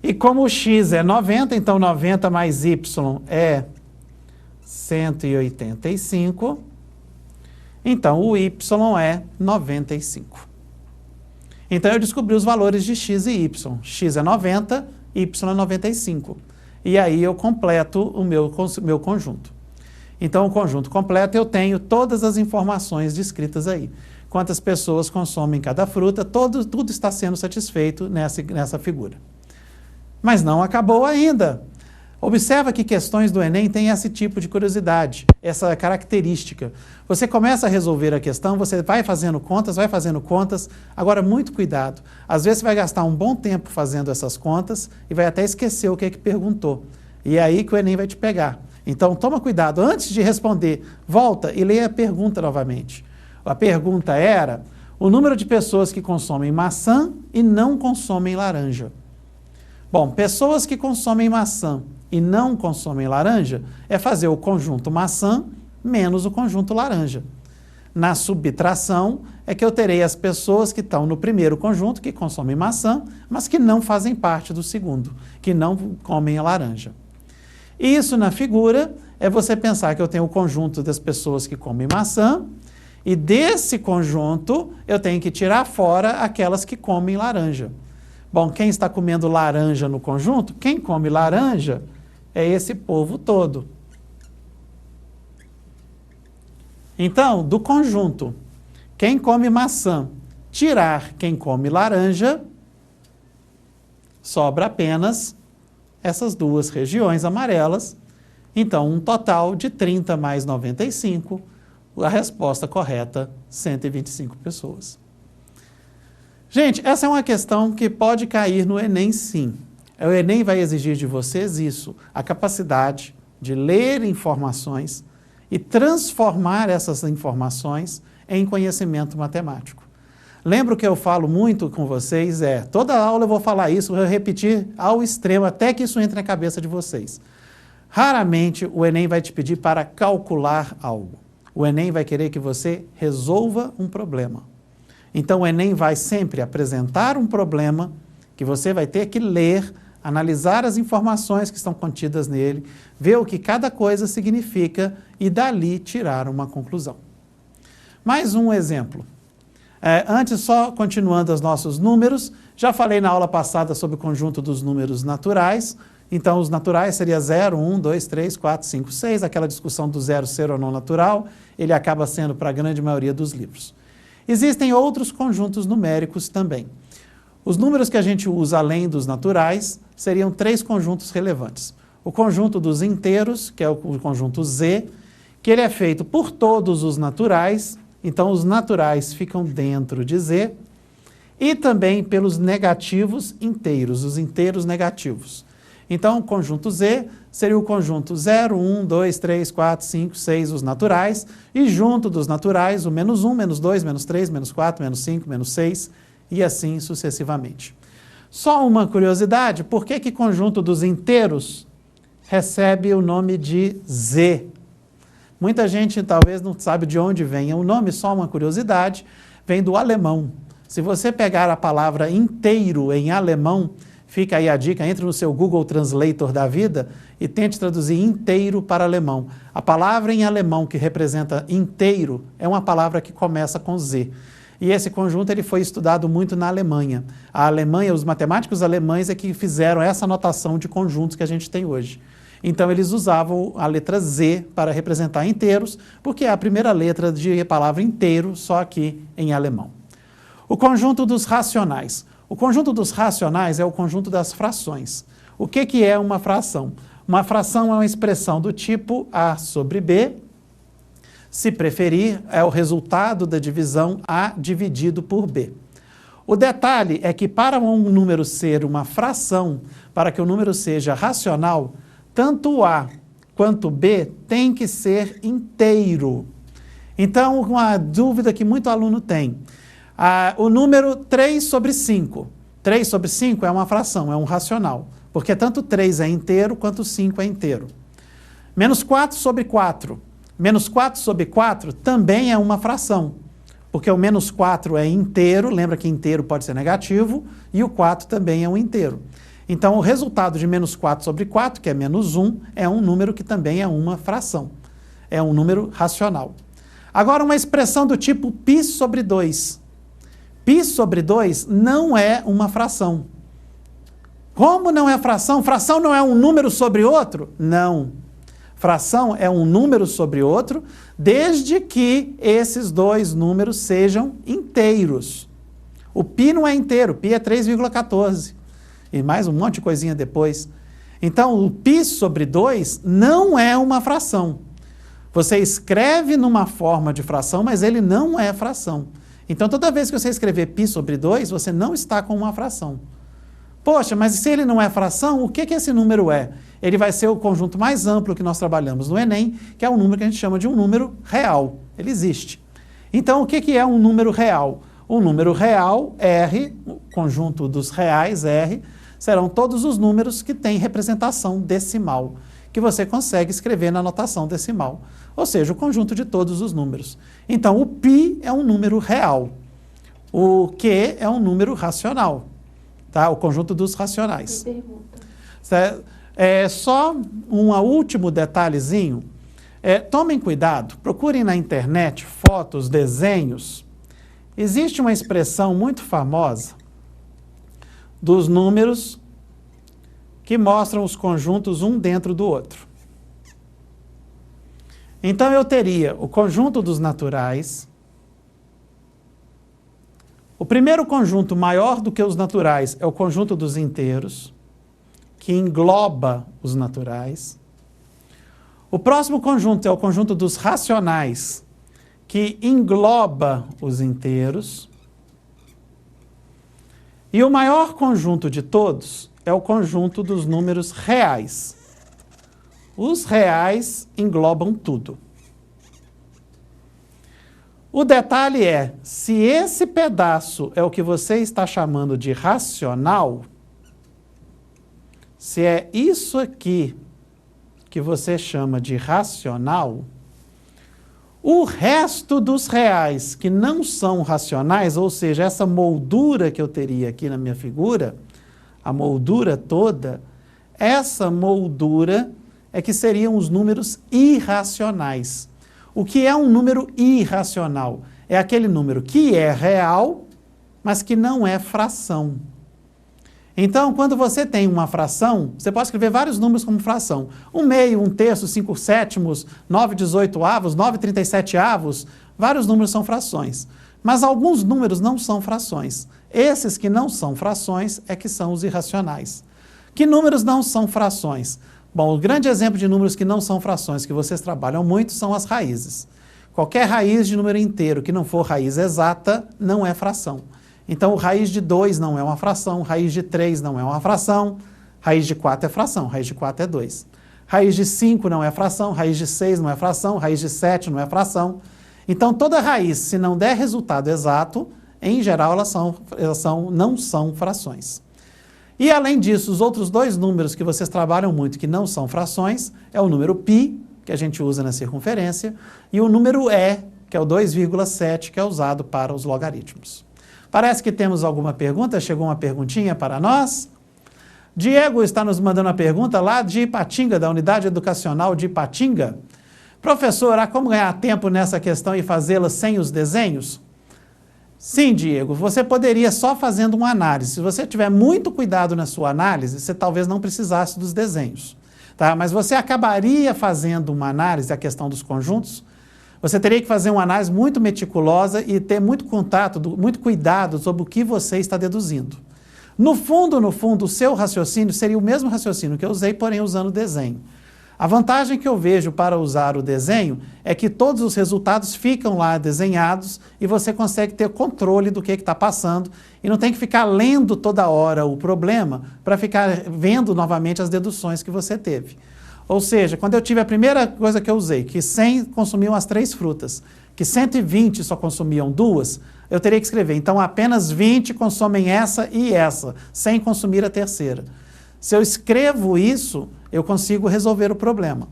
e como o x é 90, então 90 mais y é 185, então o y é 95. Então eu descobri os valores de x e y. X é 90, y 95. E aí eu completo o meu conjunto. Então, o conjunto completo eu tenho todas as informações descritas aí. Quantas pessoas consomem cada fruta, tudo está sendo satisfeito nessa figura. Mas não acabou ainda. Observa que questões do Enem têm esse tipo de curiosidade, essa característica. Você começa a resolver a questão, você vai fazendo contas, agora muito cuidado. Às vezes você vai gastar um bom tempo fazendo essas contas e vai até esquecer o que é que perguntou. E é aí que o Enem vai te pegar. Então toma cuidado, antes de responder, volta e leia a pergunta novamente. A pergunta era o número de pessoas que consomem maçã e não consomem laranja. Bom, pessoas que consomem maçã e não consomem laranja é fazer o conjunto maçã menos o conjunto laranja. Na subtração é que eu terei as pessoas que estão no primeiro conjunto, que consomem maçã, mas que não fazem parte do segundo, que não comem a laranja. Isso na figura é você pensar que eu tenho o conjunto das pessoas que comem maçã e desse conjunto eu tenho que tirar fora aquelas que comem laranja. Bom, quem está comendo laranja no conjunto? Quem come laranja é esse povo todo. Então, do conjunto, quem come maçã, tirar quem come laranja, sobra apenas essas duas regiões amarelas. Então, um total de 30 mais 95, a resposta correta, 125 pessoas. Gente, essa é uma questão que pode cair no Enem, sim. O Enem vai exigir de vocês isso, a capacidade de ler informações e transformar essas informações em conhecimento matemático. Lembro que eu falo muito com vocês, toda aula eu vou falar isso, vou repetir ao extremo, até que isso entre na cabeça de vocês. Raramente o Enem vai te pedir para calcular algo. O Enem vai querer que você resolva um problema. Então o Enem vai sempre apresentar um problema que você vai ter que ler, analisar as informações que estão contidas nele, ver o que cada coisa significa e dali tirar uma conclusão. Mais um exemplo. Antes, só continuando os nossos números, já falei na aula passada sobre o conjunto dos números naturais. Então, os naturais seria 0, 1, 2, 3, 4, 5, 6. Aquela discussão do zero ser ou não natural, ele acaba sendo para a grande maioria dos livros. Existem outros conjuntos numéricos também. Os números que a gente usa além dos naturais seriam 3 conjuntos relevantes. O conjunto dos inteiros, que é o conjunto Z, que ele é feito por todos os naturais, então os naturais ficam dentro de Z, e também pelos negativos inteiros, os inteiros negativos. Então o conjunto Z seria o conjunto 0, 1, 2, 3, 4, 5, 6, os naturais, e junto dos naturais o menos 1, menos 2, menos 3, menos 4, menos 5, menos 6, e assim sucessivamente. Só uma curiosidade, por que conjunto dos inteiros recebe o nome de Z? Muita gente talvez não sabe de onde vem o nome, só uma curiosidade, vem do alemão. Se você pegar a palavra inteiro em alemão, fica aí a dica, entre no seu Google Translator da vida e tente traduzir inteiro para alemão. A palavra em alemão que representa inteiro é uma palavra que começa com Z. E esse conjunto ele foi estudado muito na Alemanha. A Alemanha, os matemáticos alemães é que fizeram essa notação de conjuntos que a gente tem hoje. Então eles usavam a letra Z para representar inteiros, porque é a primeira letra de palavra inteiro, só aqui em alemão. O conjunto dos racionais. O conjunto dos racionais é o conjunto das frações. O que é uma fração? Uma fração é uma expressão do tipo A sobre B. Se preferir, é o resultado da divisão A dividido por B. O detalhe é que para um número ser uma fração, para que o número seja racional, tanto A quanto B tem que ser inteiro. Então, uma dúvida que muito aluno tem. O número 3 sobre 5. 3 sobre 5 é uma fração, é um racional, porque tanto 3 é inteiro quanto 5 é inteiro. Menos 4 sobre 4. Menos 4 sobre 4 também é uma fração, porque o menos 4 é inteiro, lembra que inteiro pode ser negativo, e o 4 também é um inteiro. Então, o resultado de menos 4 sobre 4, que é menos 1, é um número que também é uma fração. É um número racional. Agora, uma expressão do tipo π sobre 2. Π sobre 2 não é uma fração. Como não é fração? Fração não é um número sobre outro? Não. Fração é um número sobre outro, desde que esses dois números sejam inteiros. O π não é inteiro, π é 3,14. E mais um monte de coisinha depois. Então, o π sobre 2 não é uma fração. Você escreve numa forma de fração, mas ele não é fração. Então, toda vez que você escrever π sobre 2, você não está com uma fração. Poxa, mas se ele não é fração, o que esse número é? Ele vai ser o conjunto mais amplo que nós trabalhamos no Enem, que é um número que a gente chama de um número real. Ele existe. Então, o que é um número real? O número real, R, o conjunto dos reais, R, serão todos os números que têm representação decimal, que você consegue escrever na notação decimal. Ou seja, o conjunto de todos os números. Então, o π é um número real. O Q é um número racional. Tá? O conjunto dos racionais. Só um último detalhezinho. Tomem cuidado, procurem na internet fotos, desenhos. Existe uma expressão muito famosa dos números que mostram os conjuntos um dentro do outro. Então, eu teria o conjunto dos naturais. O primeiro conjunto maior do que os naturais é o conjunto dos inteiros, que engloba os naturais. O próximo conjunto é o conjunto dos racionais, que engloba os inteiros. E o maior conjunto de todos é o conjunto dos números reais. Os reais englobam tudo. O detalhe é, se esse pedaço é o que você está chamando de racional, se é isso aqui que você chama de racional, o resto dos reais que não são racionais, ou seja, essa moldura que eu teria aqui na minha figura, a moldura toda, essa moldura é que seriam os números irracionais. O que é um número irracional? É aquele número que é real, mas que não é fração. Então, quando você tem uma fração, você pode escrever vários números como fração. 1/2, 1/3, 5/7, 9/18, 9/37, vários números são frações. Mas alguns números não são frações. Esses que não são frações é que são os irracionais. Que números não são frações? Bom, o grande exemplo de números que não são frações, que vocês trabalham muito, são as raízes. Qualquer raiz de número inteiro que não for raiz exata, não é fração. Então, raiz de 2 não é uma fração, raiz de 3 não é uma fração, raiz de 4 é fração, raiz de 4 é 2. Raiz de 5 não é fração, raiz de 6 não é fração, raiz de 7 não é fração. Então, toda raiz, se não der resultado exato, em geral, elas não são frações. E, além disso, os outros dois números que vocês trabalham muito, que não são frações, é o número π, que a gente usa na circunferência, e o número e, que é o 2,7, que é usado para os logaritmos. Parece que temos alguma pergunta? Chegou uma perguntinha para nós? Diego está nos mandando uma pergunta lá de Ipatinga, da Unidade Educacional de Ipatinga. Professor, há como ganhar tempo nessa questão e fazê-la sem os desenhos? Sim, Diego, você poderia só fazendo uma análise. Se você tiver muito cuidado na sua análise, você talvez não precisasse dos desenhos. Tá? Mas você acabaria fazendo uma análise, a questão dos conjuntos. Você teria que fazer uma análise muito meticulosa e ter muito contato, muito cuidado sobre o que você está deduzindo. No fundo, o seu raciocínio seria o mesmo raciocínio que eu usei, porém usando o desenho. A vantagem que eu vejo para usar o desenho é que todos os resultados ficam lá desenhados e você consegue ter controle do que está passando e não tem que ficar lendo toda hora o problema para ficar vendo novamente as deduções que você teve. Ou seja, quando eu tive a primeira coisa que eu usei, que 100 consumiam as 3 frutas, que 120 só consumiam 2, eu teria que escrever, então apenas 20 consomem essa e essa, sem consumir a terceira. Se eu escrevo isso, eu consigo resolver o problema.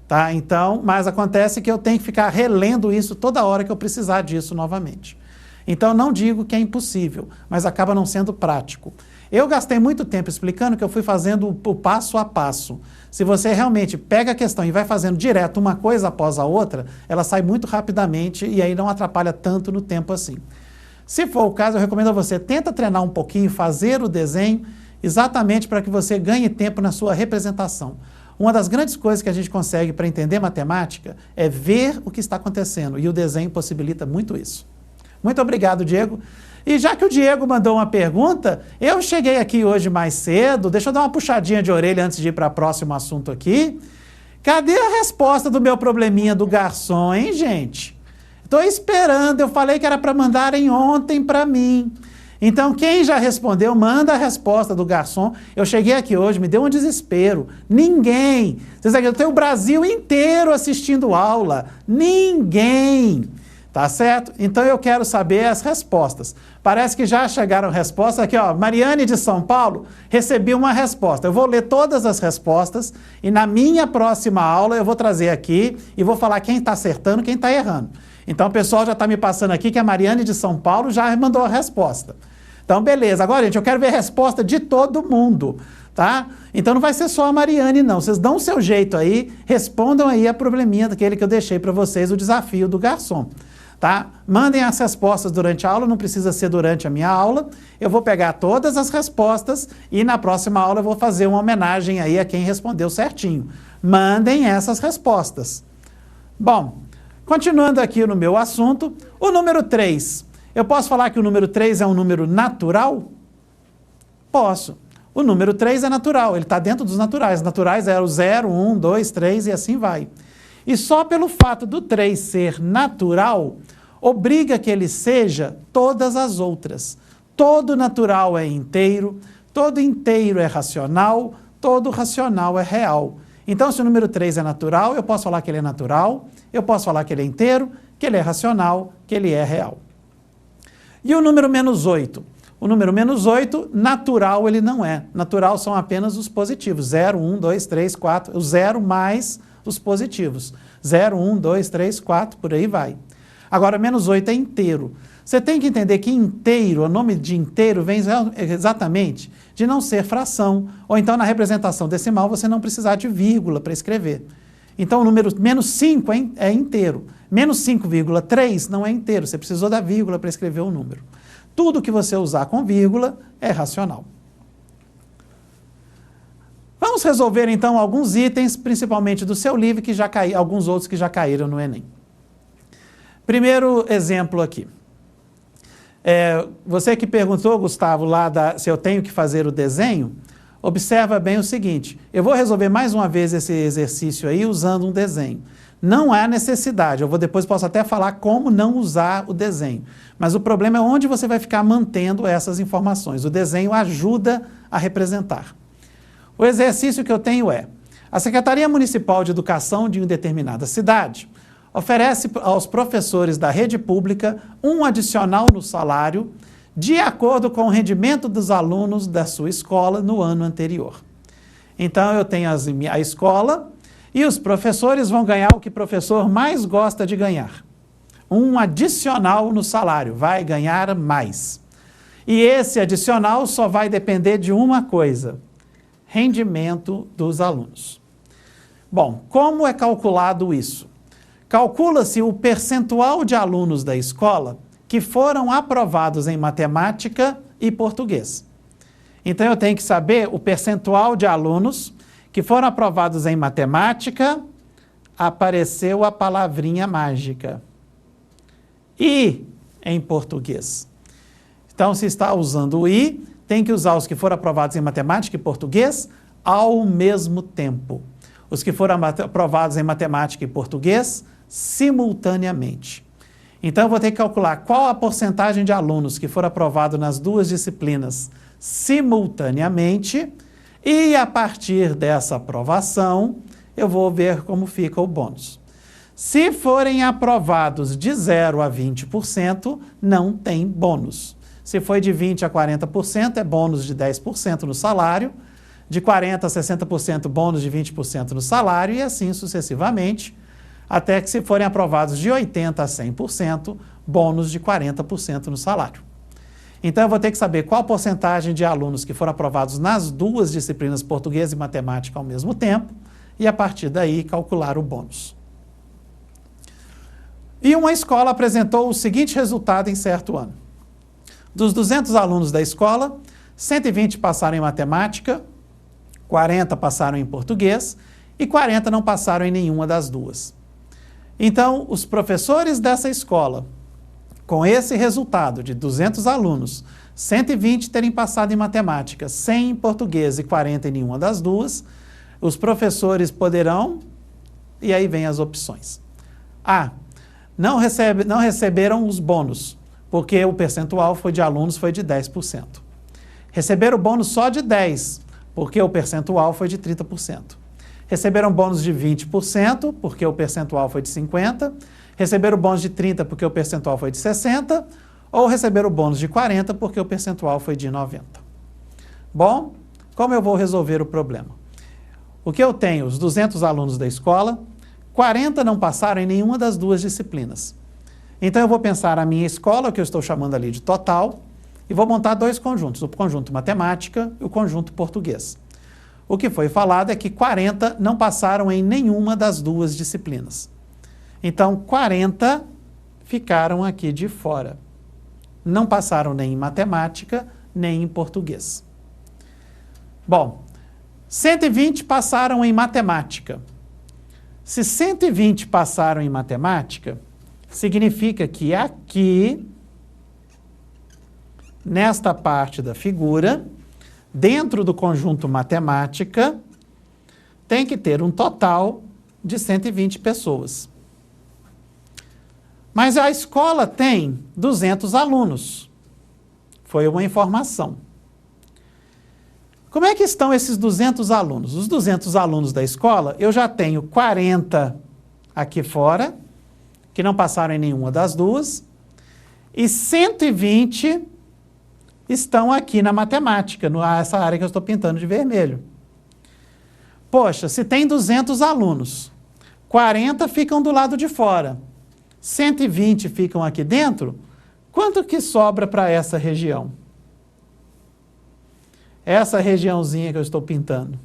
Tá? Então, mas acontece que eu tenho que ficar relendo isso toda hora que eu precisar disso novamente. Então, não digo que é impossível, mas acaba não sendo prático. Eu gastei muito tempo explicando que eu fui fazendo o passo a passo. Se você realmente pega a questão e vai fazendo direto uma coisa após a outra, ela sai muito rapidamente e aí não atrapalha tanto no tempo assim. Se for o caso, eu recomendo a você, tenta treinar um pouquinho, fazer o desenho exatamente para que você ganhe tempo na sua representação. Uma das grandes coisas que a gente consegue para entender matemática é ver o que está acontecendo, e o desenho possibilita muito isso. Muito obrigado, Diego. E já que o Diego mandou uma pergunta, eu cheguei aqui hoje mais cedo, deixa eu dar uma puxadinha de orelha antes de ir para o próximo assunto aqui. Cadê a resposta do meu probleminha do garçom, hein, gente? Estou esperando, eu falei que era para mandarem ontem para mim. Então, quem já respondeu, manda a resposta do garçom. Eu cheguei aqui hoje, me deu um desespero. Ninguém. Vocês acreditam? Tem o Brasil inteiro assistindo aula. Ninguém. Tá certo? Então, eu quero saber as respostas. Parece que já chegaram respostas. Aqui, ó, Mariane de São Paulo, recebi uma resposta. Eu vou ler todas as respostas e na minha próxima aula eu vou trazer aqui e vou falar quem está acertando e quem está errando. Então, o pessoal já está me passando aqui que a Mariane de São Paulo já mandou a resposta. Então, beleza. Agora, gente, eu quero ver a resposta de todo mundo, tá? Então, não vai ser só a Mariane, não. Vocês dão o seu jeito aí, respondam aí a probleminha daquele que eu deixei para vocês, o desafio do garçom, tá? Mandem as respostas durante a aula, não precisa ser durante a minha aula. Eu vou pegar todas as respostas e na próxima aula eu vou fazer uma homenagem aí a quem respondeu certinho. Mandem essas respostas. Bom, continuando aqui no meu assunto, o número 3. Eu posso falar que o número 3 é um número natural? Posso. O número 3 é natural, ele está dentro dos naturais. Naturais é o 0, 1, 2, 3 e assim vai. E só pelo fato do 3 ser natural, obriga que ele seja todas as outras. Todo natural é inteiro, todo inteiro é racional, todo racional é real. Então, se o número 3 é natural, eu posso falar que ele é natural, eu posso falar que ele é inteiro, que ele é racional, que ele é real. E o número menos 8? O número menos 8, natural ele não é. Natural são apenas os positivos. 0, 1, 2, 3, 4. O 0 mais os positivos. 0, 1, 2, 3, 4, por aí vai. Agora, menos 8 é inteiro. Você tem que entender que inteiro, o nome de inteiro vem exatamente de não ser fração. Ou então, na representação decimal, você não precisar de vírgula para escrever. Então, o número menos 5 é inteiro. Menos 5,3 não é inteiro. Você precisou da vírgula para escrever o número. Tudo que você usar com vírgula é racional. Vamos resolver, então, alguns itens, principalmente do seu livro, que já caíram, alguns outros que já caíram no Enem. Primeiro exemplo aqui. Você que perguntou, Gustavo, se eu tenho que fazer o desenho, observa bem o seguinte, eu vou resolver mais uma vez esse exercício aí usando um desenho. Não há necessidade, depois posso até falar como não usar o desenho, mas o problema é onde você vai ficar mantendo essas informações. O desenho ajuda a representar. O exercício que eu tenho é, a Secretaria Municipal de Educação de uma determinada cidade oferece aos professores da rede pública um adicional no salário de acordo com o rendimento dos alunos da sua escola no ano anterior. Então, eu tenho a escola e os professores vão ganhar o que o professor mais gosta de ganhar. Um adicional no salário, vai ganhar mais. E esse adicional só vai depender de uma coisa, rendimento dos alunos. Bom, como é calculado isso? Calcula-se o percentual de alunos da escola que foram aprovados em matemática e português. Então, eu tenho que saber o percentual de alunos que foram aprovados em matemática, apareceu a palavrinha mágica. E em português. Então, se está usando o I, tem que usar os que foram aprovados em matemática e português ao mesmo tempo. Os que foram aprovados em matemática e português simultaneamente. Então, eu vou ter que calcular qual a porcentagem de alunos que foram aprovados nas duas disciplinas simultaneamente e, a partir dessa aprovação, eu vou ver como fica o bônus. Se forem aprovados de 0 a 20%, não tem bônus. Se foi de 20% a 40%, é bônus de 10% no salário, de 40% a 60%, bônus de 20% no salário, e assim sucessivamente, até que se forem aprovados de 80% a 100%, bônus de 40% no salário. Então, eu vou ter que saber qual a porcentagem de alunos que foram aprovados nas duas disciplinas português e matemática ao mesmo tempo, e a partir daí calcular o bônus. E uma escola apresentou o seguinte resultado em certo ano. Dos 200 alunos da escola, 120 passaram em matemática, 40 passaram em português e 40 não passaram em nenhuma das duas. Então, os professores dessa escola, com esse resultado de 200 alunos, 120 terem passado em matemática, 100 em português e 40 em nenhuma das duas, os professores poderão, e aí vem as opções. A. Não receberam os bônus, porque o percentual de alunos foi de 10%. Receberam o bônus só de 10%, porque o percentual foi de 30%. Receberam bônus de 20%, porque o percentual foi de 50%. Receberam bônus de 30%, porque o percentual foi de 60%. Ou receberam bônus de 40%, porque o percentual foi de 90%. Bom, como eu vou resolver o problema? O que eu tenho? Os 200 alunos da escola, 40 não passaram em nenhuma das duas disciplinas. Então eu vou pensar a minha escola, que eu estou chamando ali de total, e vou montar dois conjuntos, o conjunto matemática e o conjunto português. O que foi falado é que 40 não passaram em nenhuma das duas disciplinas. Então 40 ficaram aqui de fora. Não passaram nem em matemática, nem em português. Bom, 120 passaram em matemática. Se 120 passaram em matemática, significa que aqui, nesta parte da figura, dentro do conjunto matemática, tem que ter um total de 120 pessoas. Mas a escola tem 200 alunos. Foi uma informação. Como é que estão esses 200 alunos? Os 200 alunos da escola, eu já tenho 40 aqui fora, que não passaram em nenhuma das duas, e 120 estão aqui na matemática, nessa área que eu estou pintando de vermelho. Poxa, se tem 200 alunos, 40 ficam do lado de fora, 120 ficam aqui dentro, quanto que sobra para essa região? Essa regiãozinha que eu estou pintando.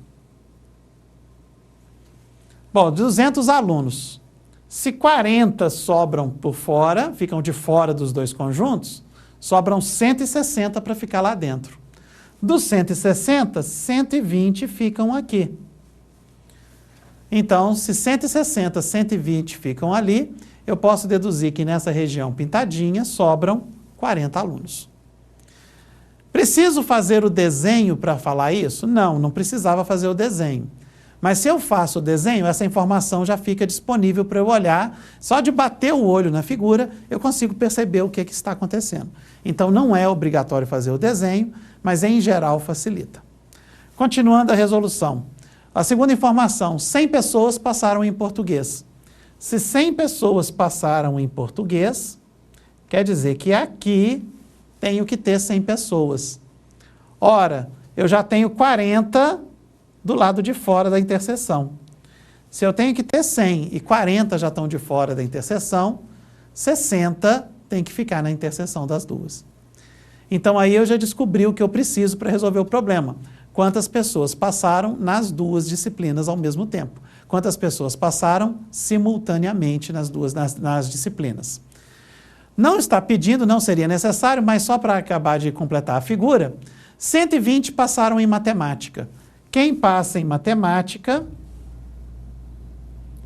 Bom, 200 alunos. Se 40 sobram por fora, ficam de fora dos dois conjuntos, sobram 160 para ficar lá dentro. Dos 160, 120 ficam aqui. Então, se 160, 120 ficam ali, eu posso deduzir que nessa região pintadinha sobram 40 alunos. Preciso fazer o desenho para falar isso? Não, não precisava fazer o desenho. Mas se eu faço o desenho, essa informação já fica disponível para eu olhar. Só de bater o olho na figura, eu consigo perceber o que está acontecendo. Então, não é obrigatório fazer o desenho, mas em geral facilita. Continuando a resolução. A segunda informação, 100 pessoas passaram em português. Se 100 pessoas passaram em português, quer dizer que aqui tenho que ter 100 pessoas. Ora, eu já tenho 40 do lado de fora da interseção. Se eu tenho que ter 100 e 40 já estão de fora da interseção, 60 tem que ficar na interseção das duas. Então aí eu já descobri o que eu preciso para resolver o problema. Quantas pessoas passaram nas duas disciplinas ao mesmo tempo? Quantas pessoas passaram simultaneamente nas disciplinas? Não está pedindo, não seria necessário, mas só para acabar de completar a figura, 120 passaram em matemática. Quem passa em matemática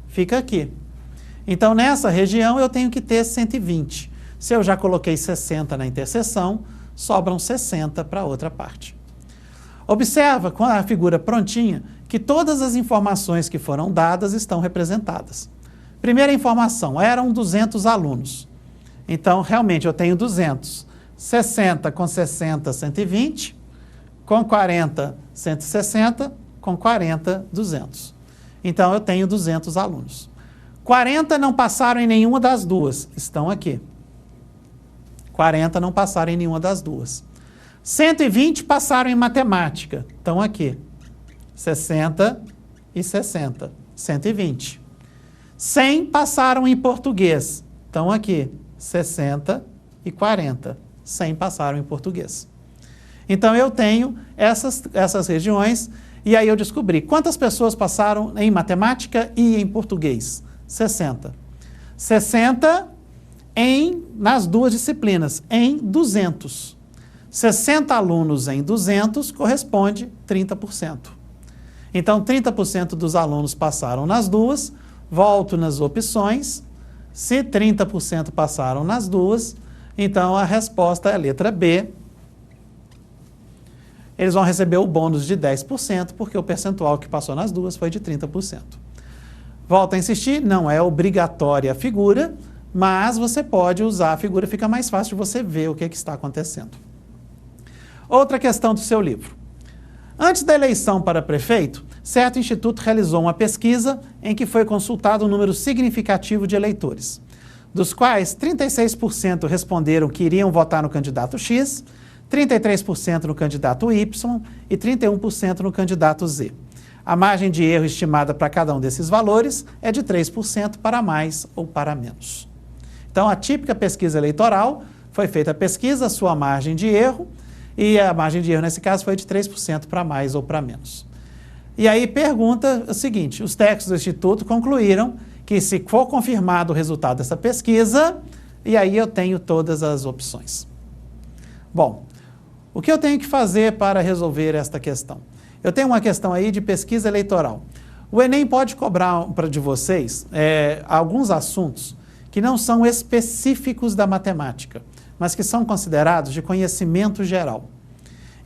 fica aqui. Então, nessa região, eu tenho que ter 120. Se eu já coloquei 60 na interseção, sobram 60 para a outra parte. Observa, com a figura prontinha, que todas as informações que foram dadas estão representadas. Primeira informação, eram 200 alunos. Então, realmente, eu tenho 200. 60 com 60, 120. Com 40, 160. Com 40, 200. Então, eu tenho 200 alunos. 40 não passaram em nenhuma das duas. Estão aqui. 40 não passaram em nenhuma das duas. 120 passaram em matemática. Estão aqui. 60 e 60. 120. 100 passaram em português. Estão aqui. 60 e 40. 100 passaram em português. Então, eu tenho essas regiões, e aí eu descobri quantas pessoas passaram em matemática e em português. 60. 60 nas duas disciplinas, em 200. 60 alunos em 200 corresponde 30%. Então, 30% dos alunos passaram nas duas, volto nas opções. Se 30% passaram nas duas, então a resposta é a letra B. Eles vão receber o bônus de 10%, porque o percentual que passou nas duas foi de 30%. Volto a insistir, não é obrigatória a figura, mas você pode usar a figura, fica mais fácil de você ver o que está acontecendo. Outra questão do seu livro. Antes da eleição para prefeito, certo instituto realizou uma pesquisa em que foi consultado um número significativo de eleitores, dos quais 36% responderam que iriam votar no candidato X, 33% no candidato Y e 31% no candidato Z. A margem de erro estimada para cada um desses valores é de 3% para mais ou para menos. Então, a típica pesquisa eleitoral, foi feita a pesquisa, a sua margem de erro, e a margem de erro, nesse caso, foi de 3% para mais ou para menos. E aí pergunta o seguinte, os técnicos do Instituto concluíram que se for confirmado o resultado dessa pesquisa, e aí eu tenho todas as opções. Bom, o que eu tenho que fazer para resolver esta questão? Eu tenho uma questão aí de pesquisa eleitoral. O Enem pode cobrar de vocês alguns assuntos que não são específicos da matemática, mas que são considerados de conhecimento geral.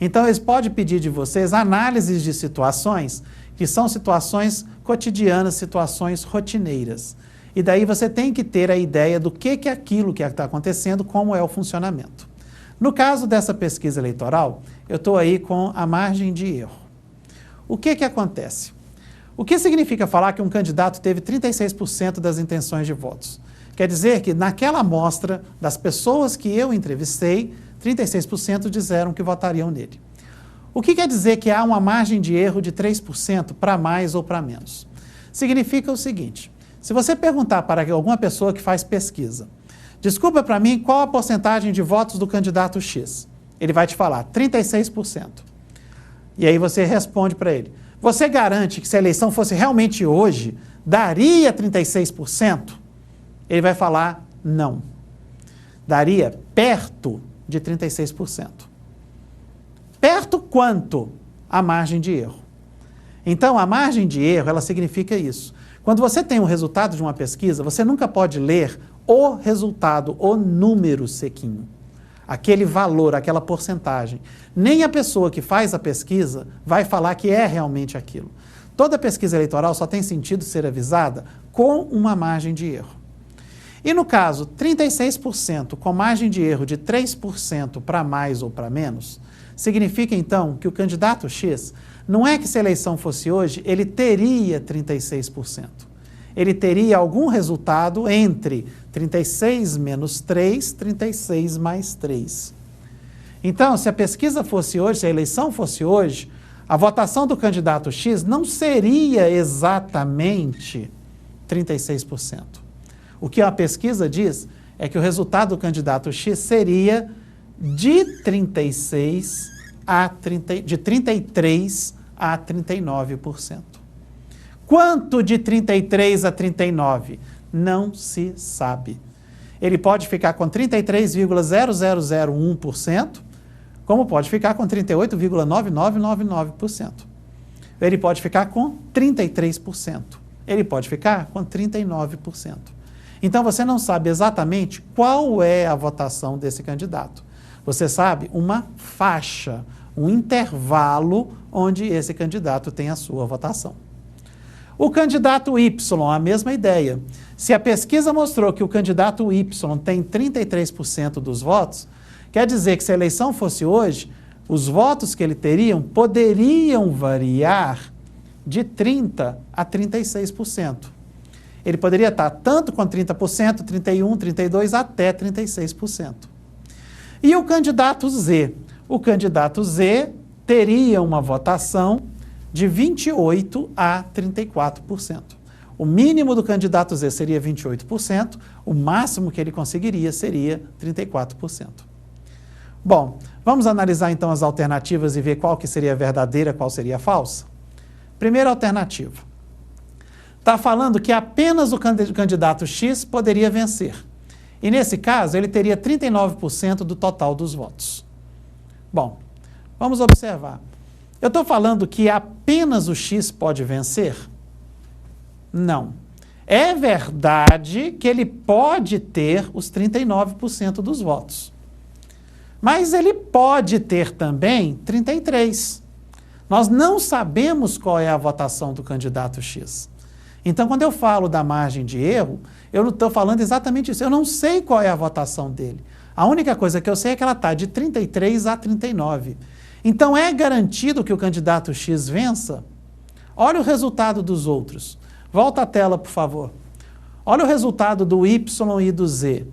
Então, eles podem pedir de vocês análises de situações que são situações cotidianas, situações rotineiras. E daí você tem que ter a ideia do que é aquilo que está acontecendo, como é o funcionamento. No caso dessa pesquisa eleitoral, eu estou aí com a margem de erro. O que acontece? O que significa falar que um candidato teve 36% das intenções de votos? Quer dizer que naquela amostra das pessoas que eu entrevistei, 36% disseram que votariam nele. O que quer dizer que há uma margem de erro de 3% para mais ou para menos? Significa o seguinte, se você perguntar para alguma pessoa que faz pesquisa, desculpa para mim qual a porcentagem de votos do candidato X, ele vai te falar 36%. E aí você responde para ele, você garante que se a eleição fosse realmente hoje, daria 36%? Ele vai falar não. Daria perto de 36%. Perto quanto? A margem de erro. Então, a margem de erro, ela significa isso. Quando você tem um resultado de uma pesquisa, você nunca pode ler o resultado, o número sequinho. Aquele valor, aquela porcentagem. Nem a pessoa que faz a pesquisa vai falar que é realmente aquilo. Toda pesquisa eleitoral só tem sentido ser avisada com uma margem de erro. E no caso, 36% com margem de erro de 3% para mais ou para menos, significa então que o candidato X, não é que se a eleição fosse hoje, ele teria 36%. Ele teria algum resultado entre 36 menos 3, 36 mais 3. Então, se a pesquisa fosse hoje, se a eleição fosse hoje, a votação do candidato X não seria exatamente 36%. O que a pesquisa diz é que o resultado do candidato X seria de 33 a 39%. Quanto de 33 a 39? Não se sabe. Ele pode ficar com 33,0001%, como pode ficar com 38,9999%. Ele pode ficar com 33%. Ele pode ficar com 39%. Então, você não sabe exatamente qual é a votação desse candidato. Você sabe uma faixa, um intervalo onde esse candidato tem a sua votação. O candidato Y, a mesma ideia. Se a pesquisa mostrou que o candidato Y tem 33% dos votos, quer dizer que se a eleição fosse hoje, os votos que ele teriam poderiam variar de 30% a 36%. Ele poderia estar tanto com 30%, 31%, 32% até 36%. E o candidato Z? O candidato Z teria uma votação de 28% a 34%. O mínimo do candidato Z seria 28%, o máximo que ele conseguiria seria 34%. Bom, vamos analisar então as alternativas e ver qual que seria a verdadeira, qual seria a falsa? Primeira alternativa. Está falando que apenas o candidato X poderia vencer. E nesse caso, ele teria 39% do total dos votos. Bom, vamos observar. Eu estou falando que apenas o X pode vencer? Não. É verdade que ele pode ter os 39% dos votos. Mas ele pode ter também 33%. Nós não sabemos qual é a votação do candidato X. Então, quando eu falo da margem de erro, eu não estou falando exatamente isso. Eu não sei qual é a votação dele. A única coisa que eu sei é que ela está de 33 a 39. Então, é garantido que o candidato X vença? Olha o resultado dos outros. Volta à tela, por favor. Olha o resultado do Y e do Z.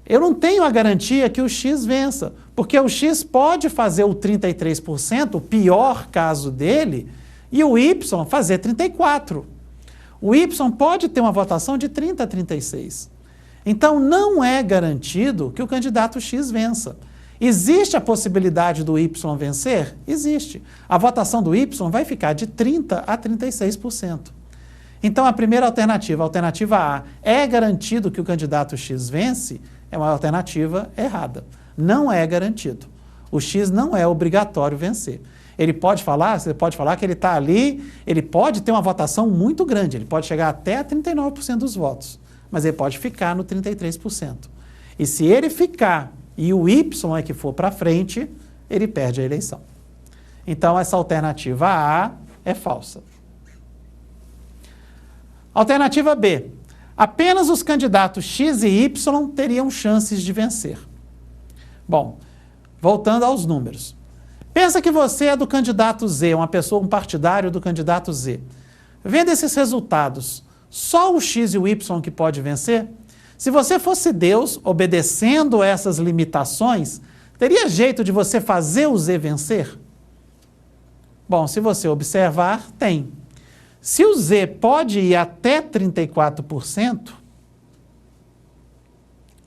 Eu não tenho a garantia que o X vença, porque o X pode fazer o 33%, o pior caso dele, e o Y fazer 34%. O Y pode ter uma votação de 30 a 36. Então, não é garantido que o candidato X vença. Existe a possibilidade do Y vencer? Existe. A votação do Y vai ficar de 30 a 36%. Então, a primeira alternativa, a alternativa A, é garantido que o candidato X vence? É uma alternativa errada. Não é garantido. O X não é obrigatório vencer. Ele pode falar, você pode falar que ele está ali, ele pode ter uma votação muito grande, ele pode chegar até a 39% dos votos, mas ele pode ficar no 33%. E se ele ficar e o Y é que for para frente, ele perde a eleição. Então, essa alternativa A é falsa. Alternativa B. Apenas os candidatos X e Y teriam chances de vencer. Bom, voltando aos números. Pensa que você é do candidato Z, uma pessoa, um partidário do candidato Z. Vendo esses resultados, só o X e o Y que pode vencer? Se você fosse Deus, obedecendo essas limitações, teria jeito de você fazer o Z vencer? Bom, se você observar, tem. Se o Z pode ir até 34%,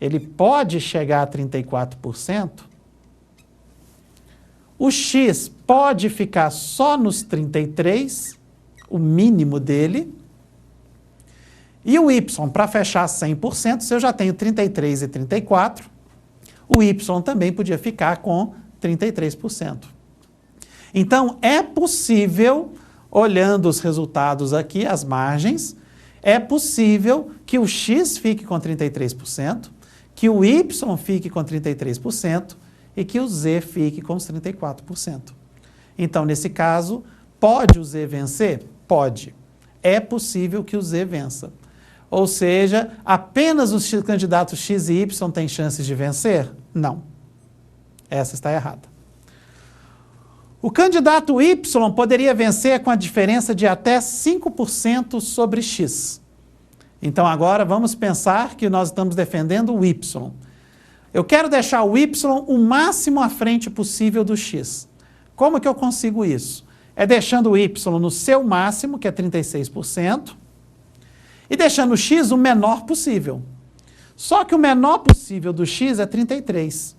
ele pode chegar a 34%, o X pode ficar só nos 33%, o mínimo dele, e o Y, para fechar 100%, se eu já tenho 33 e 34, o Y também podia ficar com 33%. Então, é possível, olhando os resultados aqui, as margens, é possível que o X fique com 33%, que o Y fique com 33% e que o Z fique com os 34%. Então, nesse caso, pode o Z vencer? Pode. É possível que o Z vença. Ou seja, apenas os candidatos X e Y têm chances de vencer? Não. Essa está errada. O candidato Y poderia vencer com a diferença de até 5% sobre X. Então, agora vamos pensar que nós estamos defendendo o Y. Eu quero deixar o Y o máximo à frente possível do X. Como que eu consigo isso? É deixando o Y no seu máximo, que é 36%, e deixando o X o menor possível. Só que o menor possível do X é 33%.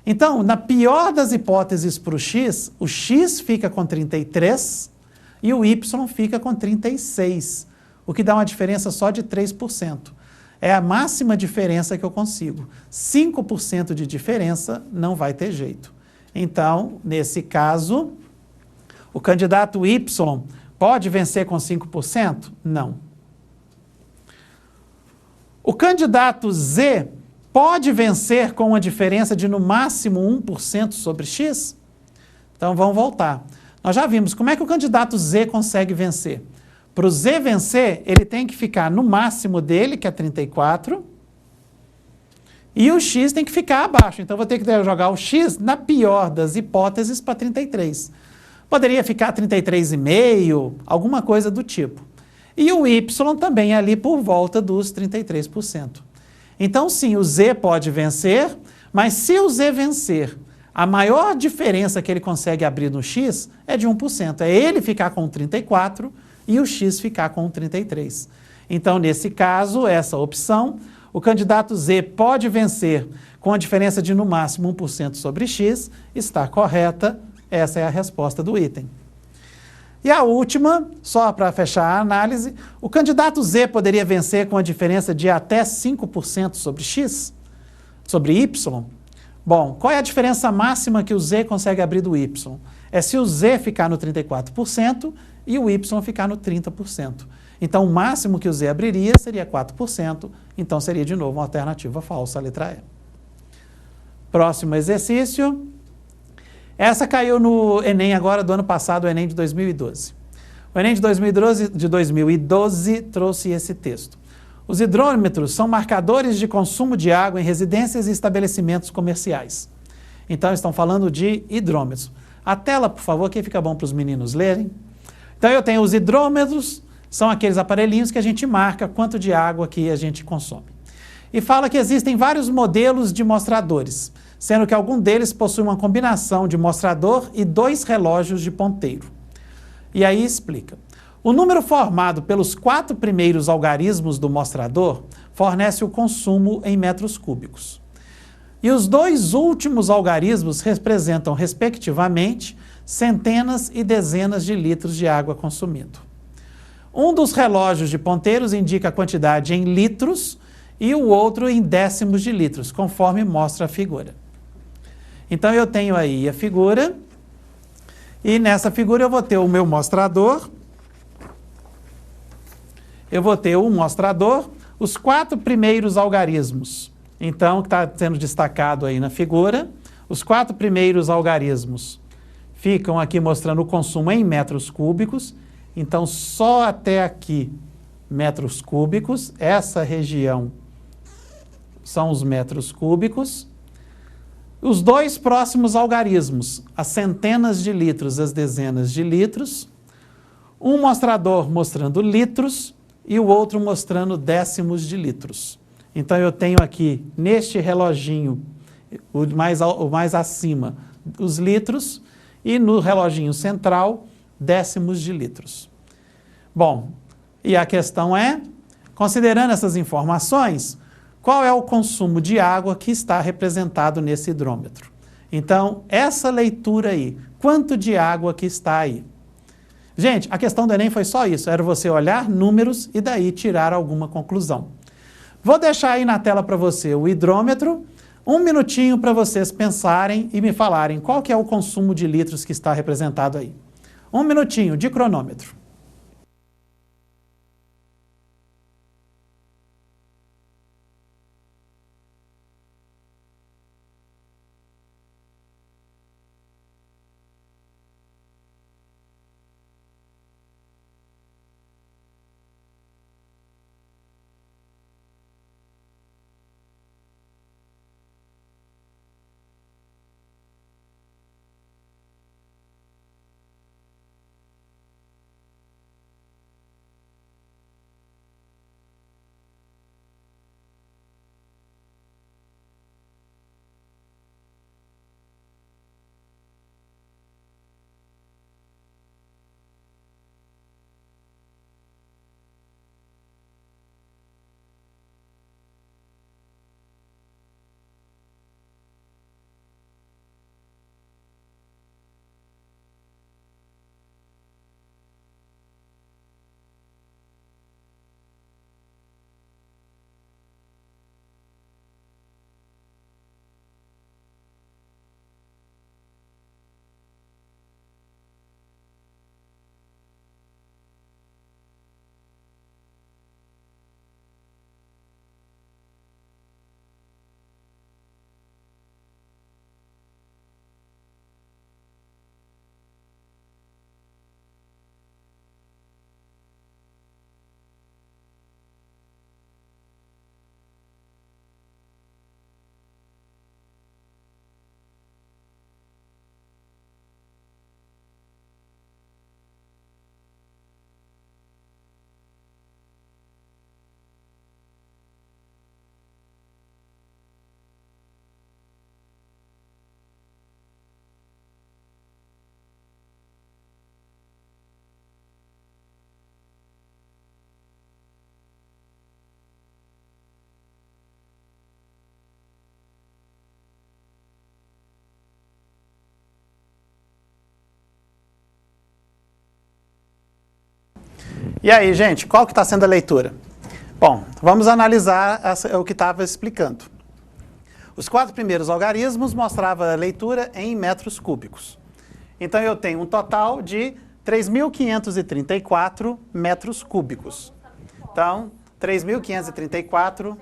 Então, na pior das hipóteses para o X fica com 33% e o Y fica com 36%, o que dá uma diferença só de 3%. É a máxima diferença que eu consigo. 5% de diferença não vai ter jeito. Então, nesse caso, o candidato Y pode vencer com 5%? Não. O candidato Z pode vencer com uma diferença de no máximo 1% sobre X? Então vamos voltar. Nós já vimos como é que o candidato Z consegue vencer. Para o Z vencer, ele tem que ficar no máximo dele, que é 34%, e o X tem que ficar abaixo. Então vou ter que jogar o X, na pior das hipóteses, para 33%. Poderia ficar 33,5%, alguma coisa do tipo. E o Y também ali por volta dos 33%. Então, sim, o Z pode vencer, mas se o Z vencer, a maior diferença que ele consegue abrir no X é de 1%. É ele ficar com 34% e o X ficar com 33%. Então, nesse caso, essa opção, o candidato Z pode vencer com a diferença de no máximo 1% sobre X, está correta. Essa é a resposta do item. E a última, só para fechar a análise, o candidato Z poderia vencer com a diferença de até 5% sobre X, sobre Y? Bom, qual é a diferença máxima que o Z consegue abrir do Y? É se o Z ficar no 34% e o Y ficar no 30%. Então, o máximo que o Z abriria seria 4%, então seria de novo uma alternativa falsa, a letra E. Próximo exercício. Essa caiu no Enem agora do ano passado, o Enem de 2012. O Enem de 2012 trouxe esse texto. Os hidrômetros são marcadores de consumo de água em residências e estabelecimentos comerciais. Então, estão falando de hidrômetros. A tela, por favor, aqui fica bom para os meninos lerem. Então, eu tenho os hidrômetros, são aqueles aparelhinhos que a gente marca quanto de água que a gente consome. E fala que existem vários modelos de mostradores, sendo que algum deles possui uma combinação de mostrador e 2 relógios de ponteiro. E aí explica. O número formado pelos 4 primeiros algarismos do mostrador fornece o consumo em metros cúbicos. E os 2 últimos algarismos representam, respectivamente, centenas e dezenas de litros de água consumido. Um dos relógios de ponteiros indica a quantidade em litros e o outro em décimos de litros, conforme mostra a figura. Então, eu tenho aí a figura, e nessa figura eu vou ter o meu mostrador. Eu vou ter um mostrador, os 4 primeiros algarismos. Então, que está sendo destacado aí na figura, os 4 primeiros algarismos ficam aqui mostrando o consumo em metros cúbicos. Então, só até aqui, metros cúbicos. Essa região são os metros cúbicos. Os 2 próximos algarismos, as centenas de litros, as dezenas de litros. Um mostrador mostrando litros e o outro mostrando décimos de litros. Então, eu tenho aqui, neste reloginho, o mais acima, os litros, e no reloginho central, décimos de litros. Bom, e a questão é, considerando essas informações, qual é o consumo de água que está representado nesse hidrômetro? Então, essa leitura aí, quanto de água que está aí? Gente, a questão do Enem foi só isso, era você olhar números e daí tirar alguma conclusão. Vou deixar aí na tela para você o hidrômetro, 1 minutinho para vocês pensarem e me falarem qual que é o consumo de litros que está representado aí. 1 minutinho de cronômetro. E aí, gente, qual que está sendo a leitura? Bom, vamos analisar o que estava explicando. Os 4 primeiros algarismos mostravam a leitura em metros cúbicos. Então, eu tenho um total de 3.534 metros cúbicos. Então, 3.534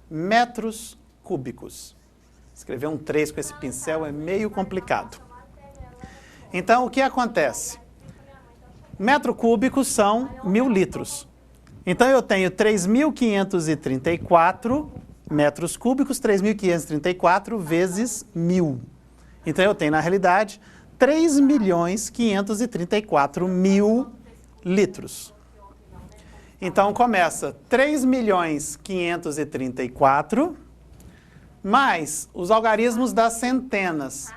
metros cúbicos. Escrever um 3 com esse pincel é meio complicado. Então, o que acontece? Metro cúbico são 1.000 litros. Então, eu tenho 3.534 metros cúbicos, 3.534 vezes 1.000. Então, eu tenho, na realidade, 3.534.000 litros. Então, começa 3.534 mais os algarismos das centenas.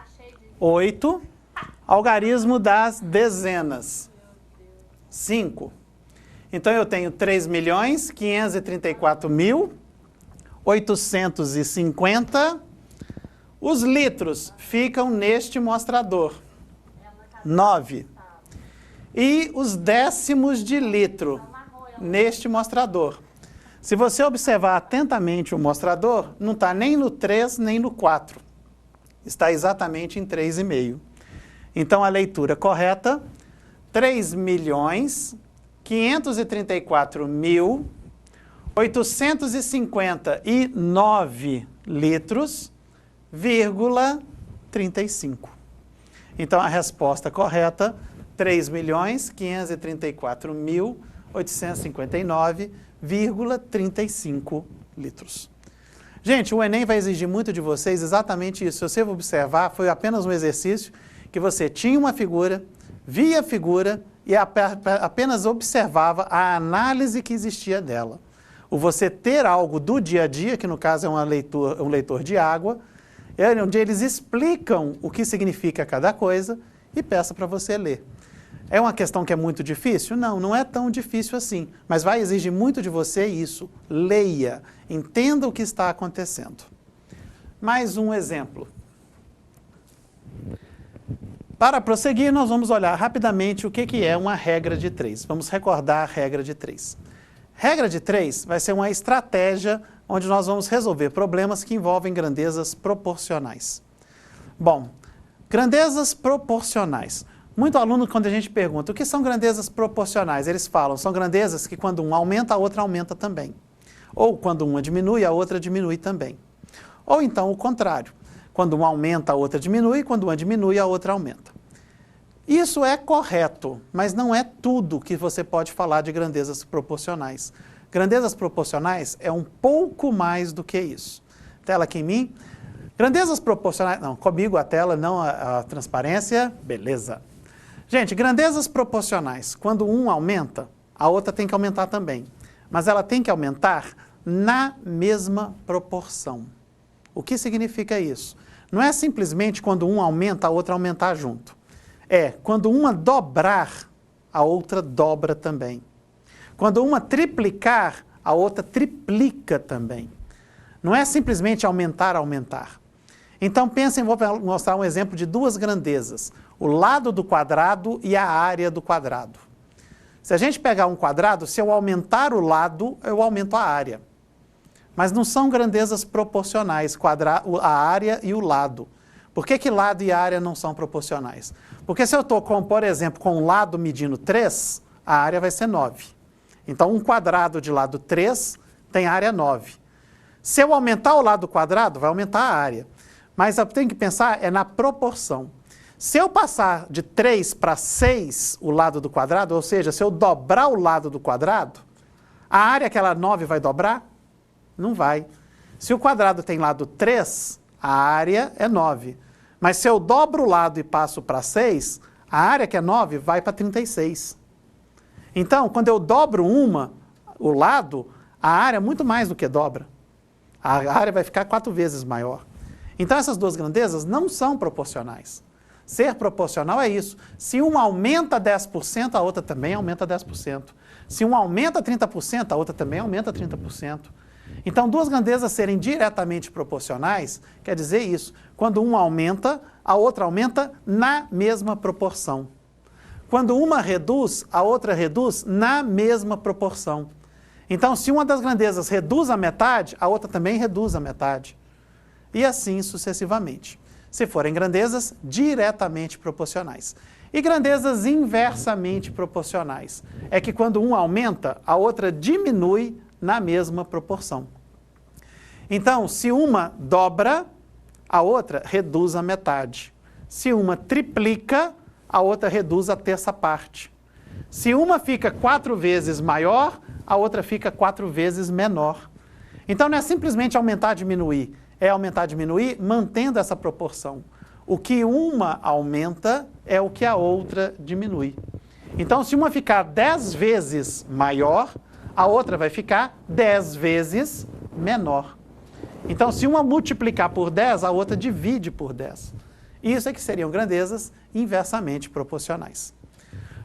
8. Algarismo das dezenas. 5. Então, eu tenho 3.534.850. Os litros ficam neste mostrador. 9. E os décimos de litro neste mostrador. Se você observar atentamente o mostrador, não está nem no 3 nem no 4. Está exatamente em 3,5. Então, a leitura correta, 3.534.859 litros, vírgula 35. Então, a resposta correta, 3.534.859,35 litros. Gente, o Enem vai exigir muito de vocês exatamente isso. Se você observar, foi apenas um exercício que você tinha uma figura, via a figura e apenas observava a análise que existia dela. O você ter algo do dia a dia, que no caso é um leitor de água, onde eles explicam o que significa cada coisa e peça para você ler. É uma questão que é muito difícil? Não, não é tão difícil assim, mas vai exigir muito de você isso. Leia, entenda o que está acontecendo. Mais um exemplo. Para prosseguir, nós vamos olhar rapidamente o que é uma regra de 3. Vamos recordar a regra de 3. Regra de 3 vai ser uma estratégia onde nós vamos resolver problemas que envolvem grandezas proporcionais. Bom, grandezas proporcionais. Muito aluno, quando a gente pergunta o que são grandezas proporcionais, eles falam, são grandezas que quando um aumenta, a outra aumenta também. Ou quando uma diminui, a outra diminui também. Ou então o contrário. Quando uma aumenta, a outra diminui, quando uma diminui, a outra aumenta. Isso é correto, mas não é tudo que você pode falar de grandezas proporcionais. Grandezas proporcionais é um pouco mais do que isso. Tela aqui em mim. Grandezas proporcionais... Não, comigo a tela, não a transparência. Beleza. Gente, grandezas proporcionais. Quando um aumenta, a outra tem que aumentar também. Mas ela tem que aumentar na mesma proporção. O que significa isso? Não é simplesmente quando um aumenta, a outra aumentar junto. É quando uma dobrar, a outra dobra também. Quando uma triplicar, a outra triplica também. Não é simplesmente aumentar, aumentar. Então pensem, vou mostrar um exemplo de duas grandezas. O lado do quadrado e a área do quadrado. Se a gente pegar um quadrado, se eu aumentar o lado, eu aumento a área. Mas não são grandezas proporcionais, a área e o lado. Por que lado e área não são proporcionais? Porque se eu estou, por exemplo, com um lado medindo 3, a área vai ser 9. Então, um quadrado de lado 3 tem área 9. Se eu aumentar o lado quadrado, vai aumentar a área. Mas eu tenho que pensar na proporção. Se eu passar de 3 para 6 o lado do quadrado, ou seja, se eu dobrar o lado do quadrado, a área aquela 9 vai dobrar? Não vai. Se o quadrado tem lado 3, a área é 9. Mas se eu dobro o lado e passo para 6, a área que é 9 vai para 36. Então, quando eu dobro o lado, a área é muito mais do que dobra. A área vai ficar 4 vezes maior. Então, essas duas grandezas não são proporcionais. Ser proporcional é isso. Se uma aumenta 10%, a outra também aumenta 10%. Se uma aumenta 30%, a outra também aumenta 30%. Então, duas grandezas serem diretamente proporcionais quer dizer isso. Quando uma aumenta, a outra aumenta na mesma proporção. Quando uma reduz, a outra reduz na mesma proporção. Então, se uma das grandezas reduz a metade, a outra também reduz a metade. e assim sucessivamente. Se forem grandezas diretamente proporcionais. E grandezas inversamente proporcionais. É que quando um aumenta, a outra diminui na mesma proporção. Então, se uma dobra, a outra reduz a metade. Se uma triplica, a outra reduz a terça parte. Se uma fica 4 vezes maior, a outra fica 4 vezes menor. Então, não é simplesmente aumentar, diminuir. É aumentar, diminuir, mantendo essa proporção. O que uma aumenta é o que a outra diminui. Então, se uma ficar 10 vezes maior, a outra vai ficar 10 vezes menor. Então, se uma multiplicar por 10, a outra divide por 10. Isso é que seriam grandezas inversamente proporcionais.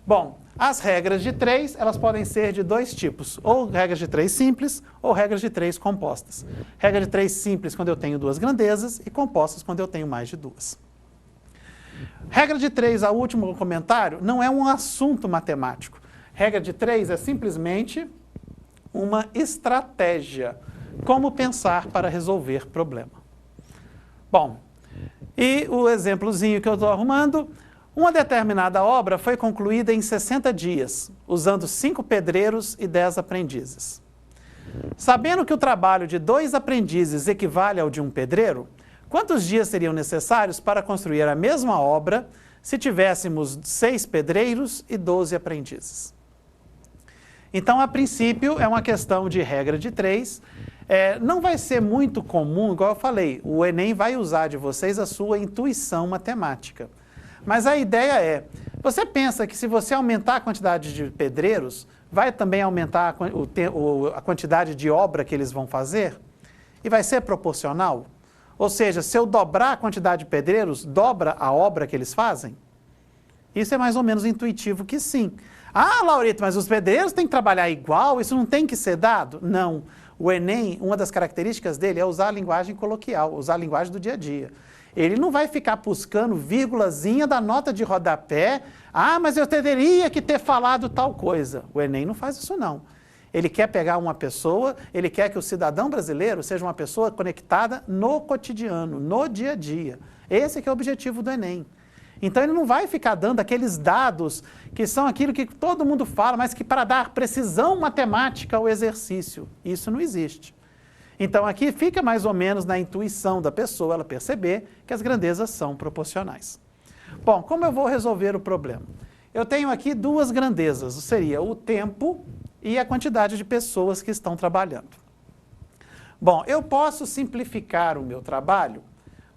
Bom, as regras de 3, elas podem ser de 2 tipos, ou regras de 3 simples, ou regras de 3 compostas. Regra de 3 simples quando eu tenho 2 grandezas, e compostas quando eu tenho mais de 2. Regra de 3, o último comentário, não é um assunto matemático. Regra de 3 é simplesmente uma estratégia. Como pensar para resolver problema. Bom, e o exemplozinho que eu estou arrumando, uma determinada obra foi concluída em 60 dias, usando 5 pedreiros e 10 aprendizes. Sabendo que o trabalho de 2 aprendizes equivale ao de um pedreiro, quantos dias seriam necessários para construir a mesma obra se tivéssemos 6 pedreiros e 12 aprendizes? Então, a princípio, é uma questão de regra de 3. Não vai ser muito comum, igual eu falei, o Enem vai usar de vocês a sua intuição matemática. Mas a ideia é, você pensa que se você aumentar a quantidade de pedreiros, vai também aumentar a quantidade de obra que eles vão fazer? E vai ser proporcional? Ou seja, se eu dobrar a quantidade de pedreiros, dobra a obra que eles fazem? Isso é mais ou menos intuitivo que sim. Ah, Laurito, mas os pedreiros têm que trabalhar igual, isso não tem que ser dado? Não. O Enem, uma das características dele é usar a linguagem coloquial, usar a linguagem do dia a dia. Ele não vai ficar buscando vírgulazinha da nota de rodapé. Ah, mas eu teria que ter falado tal coisa. O Enem não faz isso não. Ele quer pegar uma pessoa, ele quer que o cidadão brasileiro seja uma pessoa conectada no cotidiano, no dia a dia. Esse que é o objetivo do Enem. Então ele não vai ficar dando aqueles dados que são aquilo que todo mundo fala, mas que para dar precisão matemática ao exercício. Isso não existe. Então aqui fica mais ou menos na intuição da pessoa ela perceber que as grandezas são proporcionais. Bom, como eu vou resolver o problema? Eu tenho aqui 2 grandezas, seria o tempo e a quantidade de pessoas que estão trabalhando. Bom, eu posso simplificar o meu trabalho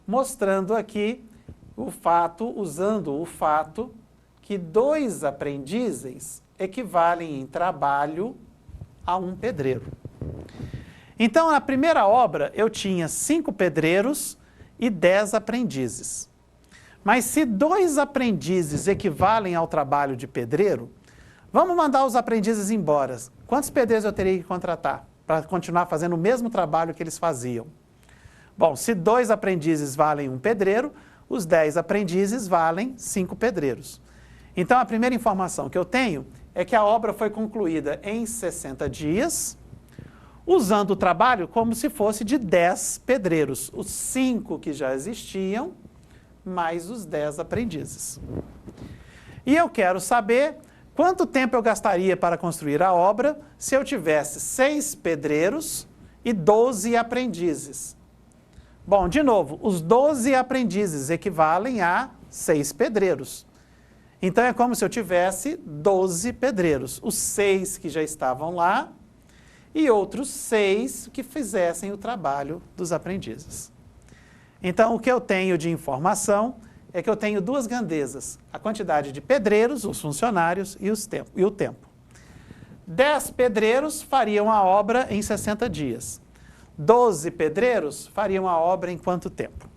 mostrando aqui o fato, usando o fato que 2 aprendizes equivalem em trabalho a um pedreiro. Então, na primeira obra, eu tinha 5 pedreiros e 10 aprendizes. Mas se 2 aprendizes equivalem ao trabalho de pedreiro, vamos mandar os aprendizes embora. Quantos pedreiros eu teria que contratar para continuar fazendo o mesmo trabalho que eles faziam? Bom, se 2 aprendizes valem um pedreiro, os 10 aprendizes valem 5 pedreiros. Então, a primeira informação que eu tenho é que a obra foi concluída em 60 dias, usando o trabalho como se fosse de 10 pedreiros, os 5 que já existiam, mais os 10 aprendizes. E eu quero saber quanto tempo eu gastaria para construir a obra se eu tivesse 6 pedreiros e 12 aprendizes. Bom, de novo, os 12 aprendizes equivalem a 6 pedreiros. Então, é como se eu tivesse 12 pedreiros. Os 6 que já estavam lá e outros 6 que fizessem o trabalho dos aprendizes. Então, o que eu tenho de informação é que eu tenho 2 grandezas. A quantidade de pedreiros, os funcionários e o tempo. 10 pedreiros fariam a obra em 60 dias. 12 pedreiros fariam a obra em quanto tempo?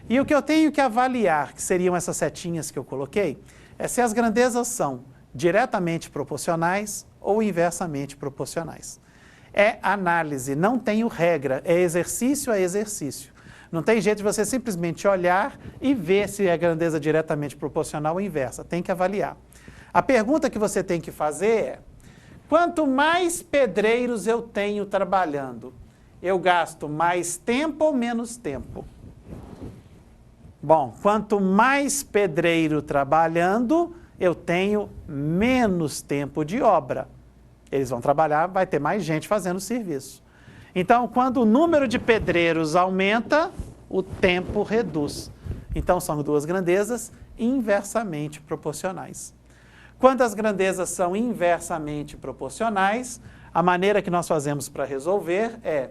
E o que eu tenho que avaliar, que seriam essas setinhas que eu coloquei, é se as grandezas são diretamente proporcionais ou inversamente proporcionais. É análise, não tenho regra, é exercício a exercício. Não tem jeito de você simplesmente olhar e ver se é grandeza diretamente proporcional ou inversa, tem que avaliar. A pergunta que você tem que fazer é, quanto mais pedreiros eu tenho trabalhando, Eu gasto mais tempo ou menos tempo? Bom, quanto mais pedreiro trabalhando, eu tenho menos tempo de obra. Eles vão trabalhar, vai ter mais gente fazendo o serviço. Então, quando o número de pedreiros aumenta, o tempo reduz. Então, são duas grandezas inversamente proporcionais. Quando as grandezas são inversamente proporcionais, a maneira que nós fazemos para resolver é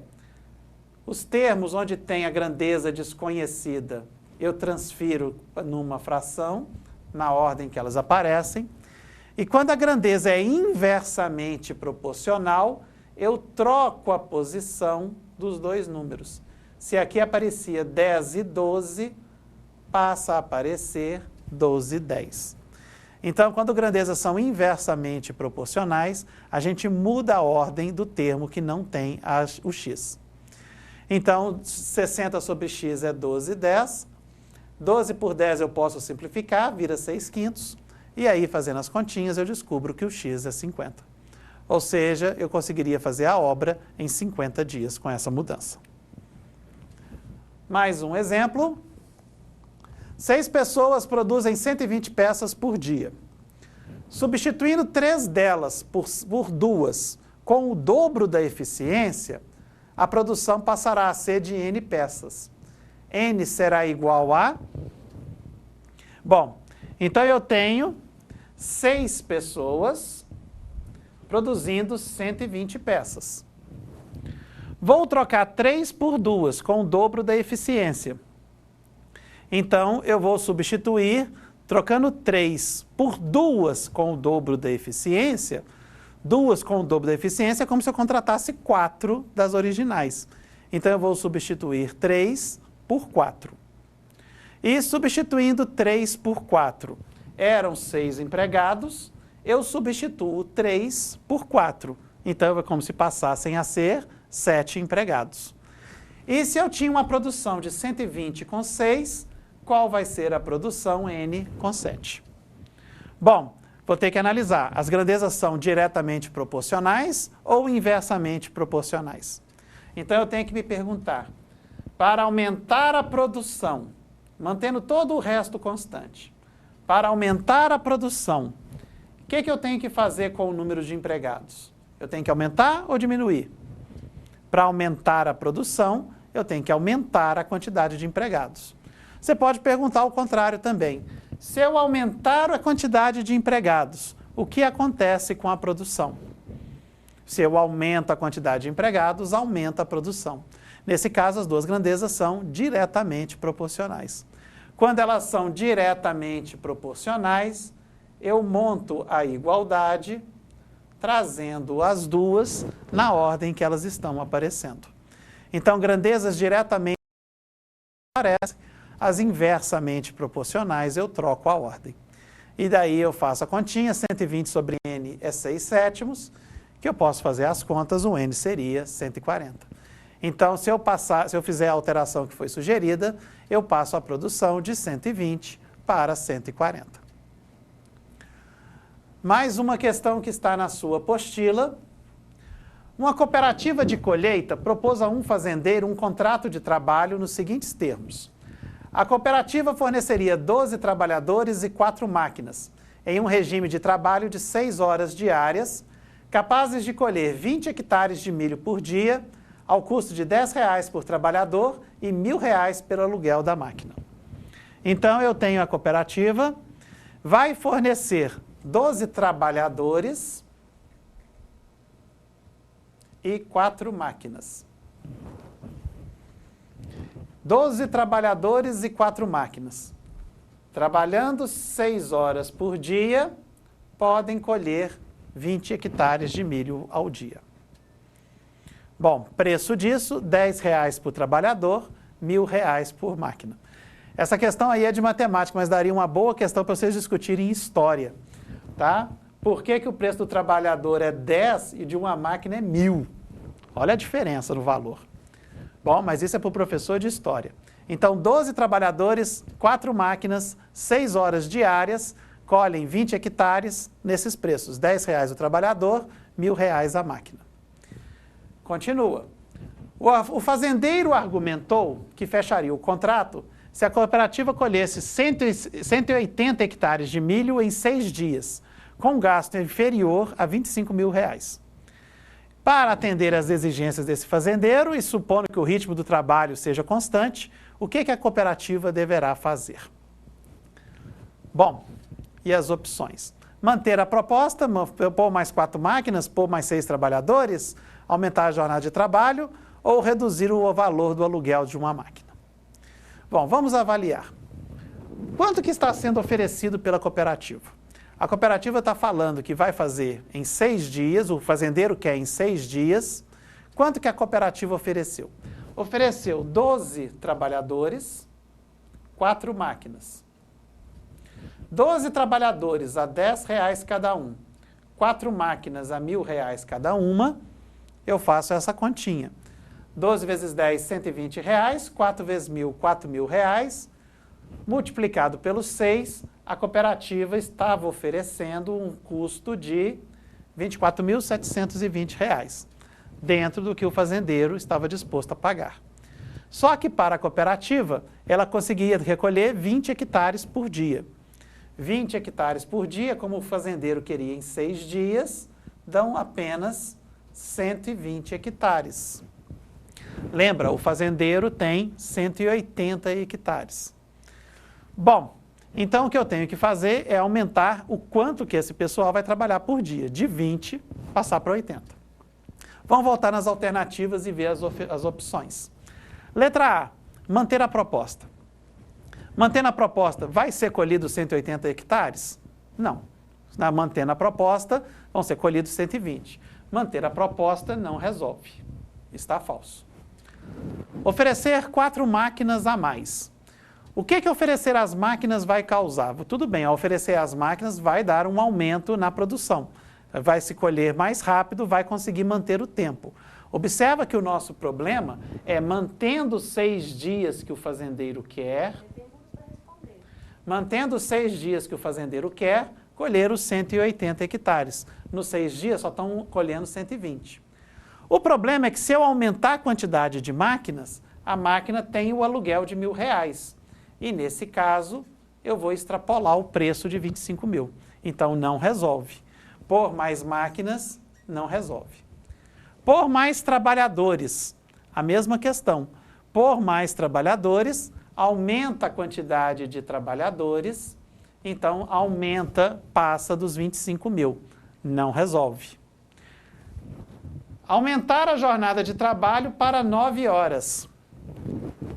os termos onde tem a grandeza desconhecida, eu transfiro numa fração, na ordem que elas aparecem. E quando a grandeza é inversamente proporcional, eu troco a posição dos dois números. Se aqui aparecia 10 e 12, passa a aparecer 12 e 10. Então, quando grandezas são inversamente proporcionais, a gente muda a ordem do termo que não tem o x. Então, 60 sobre x é 12 e 10. 12 por 10 eu posso simplificar, vira 6/5. E aí, fazendo as continhas, eu descubro que o x é 50. Ou seja, eu conseguiria fazer a obra em 50 dias com essa mudança. Mais um exemplo. 6 pessoas produzem 120 peças por dia. Substituindo 3 delas por 2 com o dobro da eficiência, a produção passará a ser de N peças. N será igual a... Bom, então eu tenho 6 pessoas produzindo 120 peças. Vou trocar 3 por 2 com o dobro da eficiência. Então, eu vou substituir, trocando 3 por 2 com o dobro da eficiência. 2 com o dobro da eficiência é como se eu contratasse 4 das originais. Então, eu vou substituir 3 por 4. E substituindo 3 por 4, eram 6 empregados, eu substituo 3 por 4. Então, é como se passassem a ser 7 empregados. E se eu tinha uma produção de 120 com 6, qual vai ser a produção N com 7? Bom, vou ter que analisar. As grandezas são diretamente proporcionais ou inversamente proporcionais? Então, eu tenho que me perguntar, para aumentar a produção, mantendo todo o resto constante, para aumentar a produção, o que eu tenho que fazer com o número de empregados? Eu tenho que aumentar ou diminuir? Para aumentar a produção, eu tenho que aumentar a quantidade de empregados. Você pode perguntar o contrário também. Se eu aumentar a quantidade de empregados, o que acontece com a produção? Se eu aumento a quantidade de empregados, aumenta a produção. Nesse caso, as duas grandezas são diretamente proporcionais. Quando elas são diretamente proporcionais, eu monto a igualdade, trazendo as duas na ordem que elas estão aparecendo. Então, grandezas diretamente aparecem, as inversamente proporcionais eu troco a ordem. E daí eu faço a continha, 120 sobre N é 6/7, que eu posso fazer as contas, o N seria 140. Então, se eu fizer a alteração que foi sugerida, eu passo a produção de 120 para 140. Mais uma questão que está na sua apostila. Uma cooperativa de colheita propôs a um fazendeiro um contrato de trabalho nos seguintes termos. A cooperativa forneceria 12 trabalhadores e 4 máquinas, em um regime de trabalho de 6 horas diárias, capazes de colher 20 hectares de milho por dia, ao custo de R$10 por trabalhador e R$1.000 pelo aluguel da máquina. Então, eu tenho a cooperativa, vai fornecer 12 trabalhadores e 4 máquinas. 12 trabalhadores e 4 máquinas. Trabalhando 6 horas por dia, podem colher 20 hectares de milho ao dia. Bom, preço disso, R$10 por trabalhador, R$1.000 por máquina. Essa questão aí é de matemática, mas daria uma boa questão para vocês discutirem em história. Tá? Por que o preço do trabalhador é 10 e de uma máquina é 1.000? Olha a diferença no valor. Bom, mas isso é para o professor de história. Então, 12 trabalhadores, 4 máquinas, 6 horas diárias, colhem 20 hectares nesses preços. R$10 o trabalhador, R$1.000 a máquina. Continua. O fazendeiro argumentou que fecharia o contrato se a cooperativa colhesse 180 hectares de milho em 6 dias, com gasto inferior a R$25 mil. Para atender às exigências desse fazendeiro e supondo que o ritmo do trabalho seja constante, o que a cooperativa deverá fazer? Bom, e as opções? Manter a proposta, pôr mais 4 máquinas, pôr mais 6 trabalhadores, aumentar a jornada de trabalho ou reduzir o valor do aluguel de uma máquina. Bom, vamos avaliar. Quanto que está sendo oferecido pela cooperativa? A cooperativa está falando que vai fazer em 6 dias, o fazendeiro quer em 6 dias. Quanto que a cooperativa ofereceu? Ofereceu 12 trabalhadores, 4 máquinas. 12 trabalhadores a R$10 cada um, 4 máquinas a R$1.000 cada uma, eu faço essa continha. 12 vezes 10, R$120, 4 vezes 1.000, R$4.000, multiplicado pelos 6, a cooperativa estava oferecendo um custo de R$24.720, dentro do que o fazendeiro estava disposto a pagar. Só que para a cooperativa, ela conseguia recolher 20 hectares por dia. 20 hectares por dia, como o fazendeiro queria em 6 dias, dão apenas 120 hectares. Lembra, o fazendeiro tem 180 hectares. Bom, então o que eu tenho que fazer é aumentar o quanto que esse pessoal vai trabalhar por dia, de 20 passar para 80. Vamos voltar nas alternativas e ver as opções. Letra A, manter a proposta. Mantendo a proposta, vai ser colhido 180 hectares? Não. Mantendo a proposta, vão ser colhidos 120. Manter a proposta não resolve. Está falso. Oferecer 4 máquinas a mais. O que oferecer as máquinas vai causar? Tudo bem, ao oferecer as máquinas vai dar um aumento na produção. Vai se colher mais rápido, vai conseguir manter o tempo. Observa que o nosso problema é mantendo 6 dias que o fazendeiro quer, mantendo 6 dias que o fazendeiro quer, colher os 180 hectares. Nos 6 dias só estão colhendo 120. O problema é que se eu aumentar a quantidade de máquinas, a máquina tem o aluguel de R$1.000. E nesse caso, eu vou extrapolar o preço de 25 mil. Então não resolve. Por mais máquinas, não resolve. Por mais trabalhadores, a mesma questão. Por mais trabalhadores, aumenta a quantidade de trabalhadores, então aumenta, passa dos 25 mil. Não resolve. Aumentar a jornada de trabalho para 9 horas.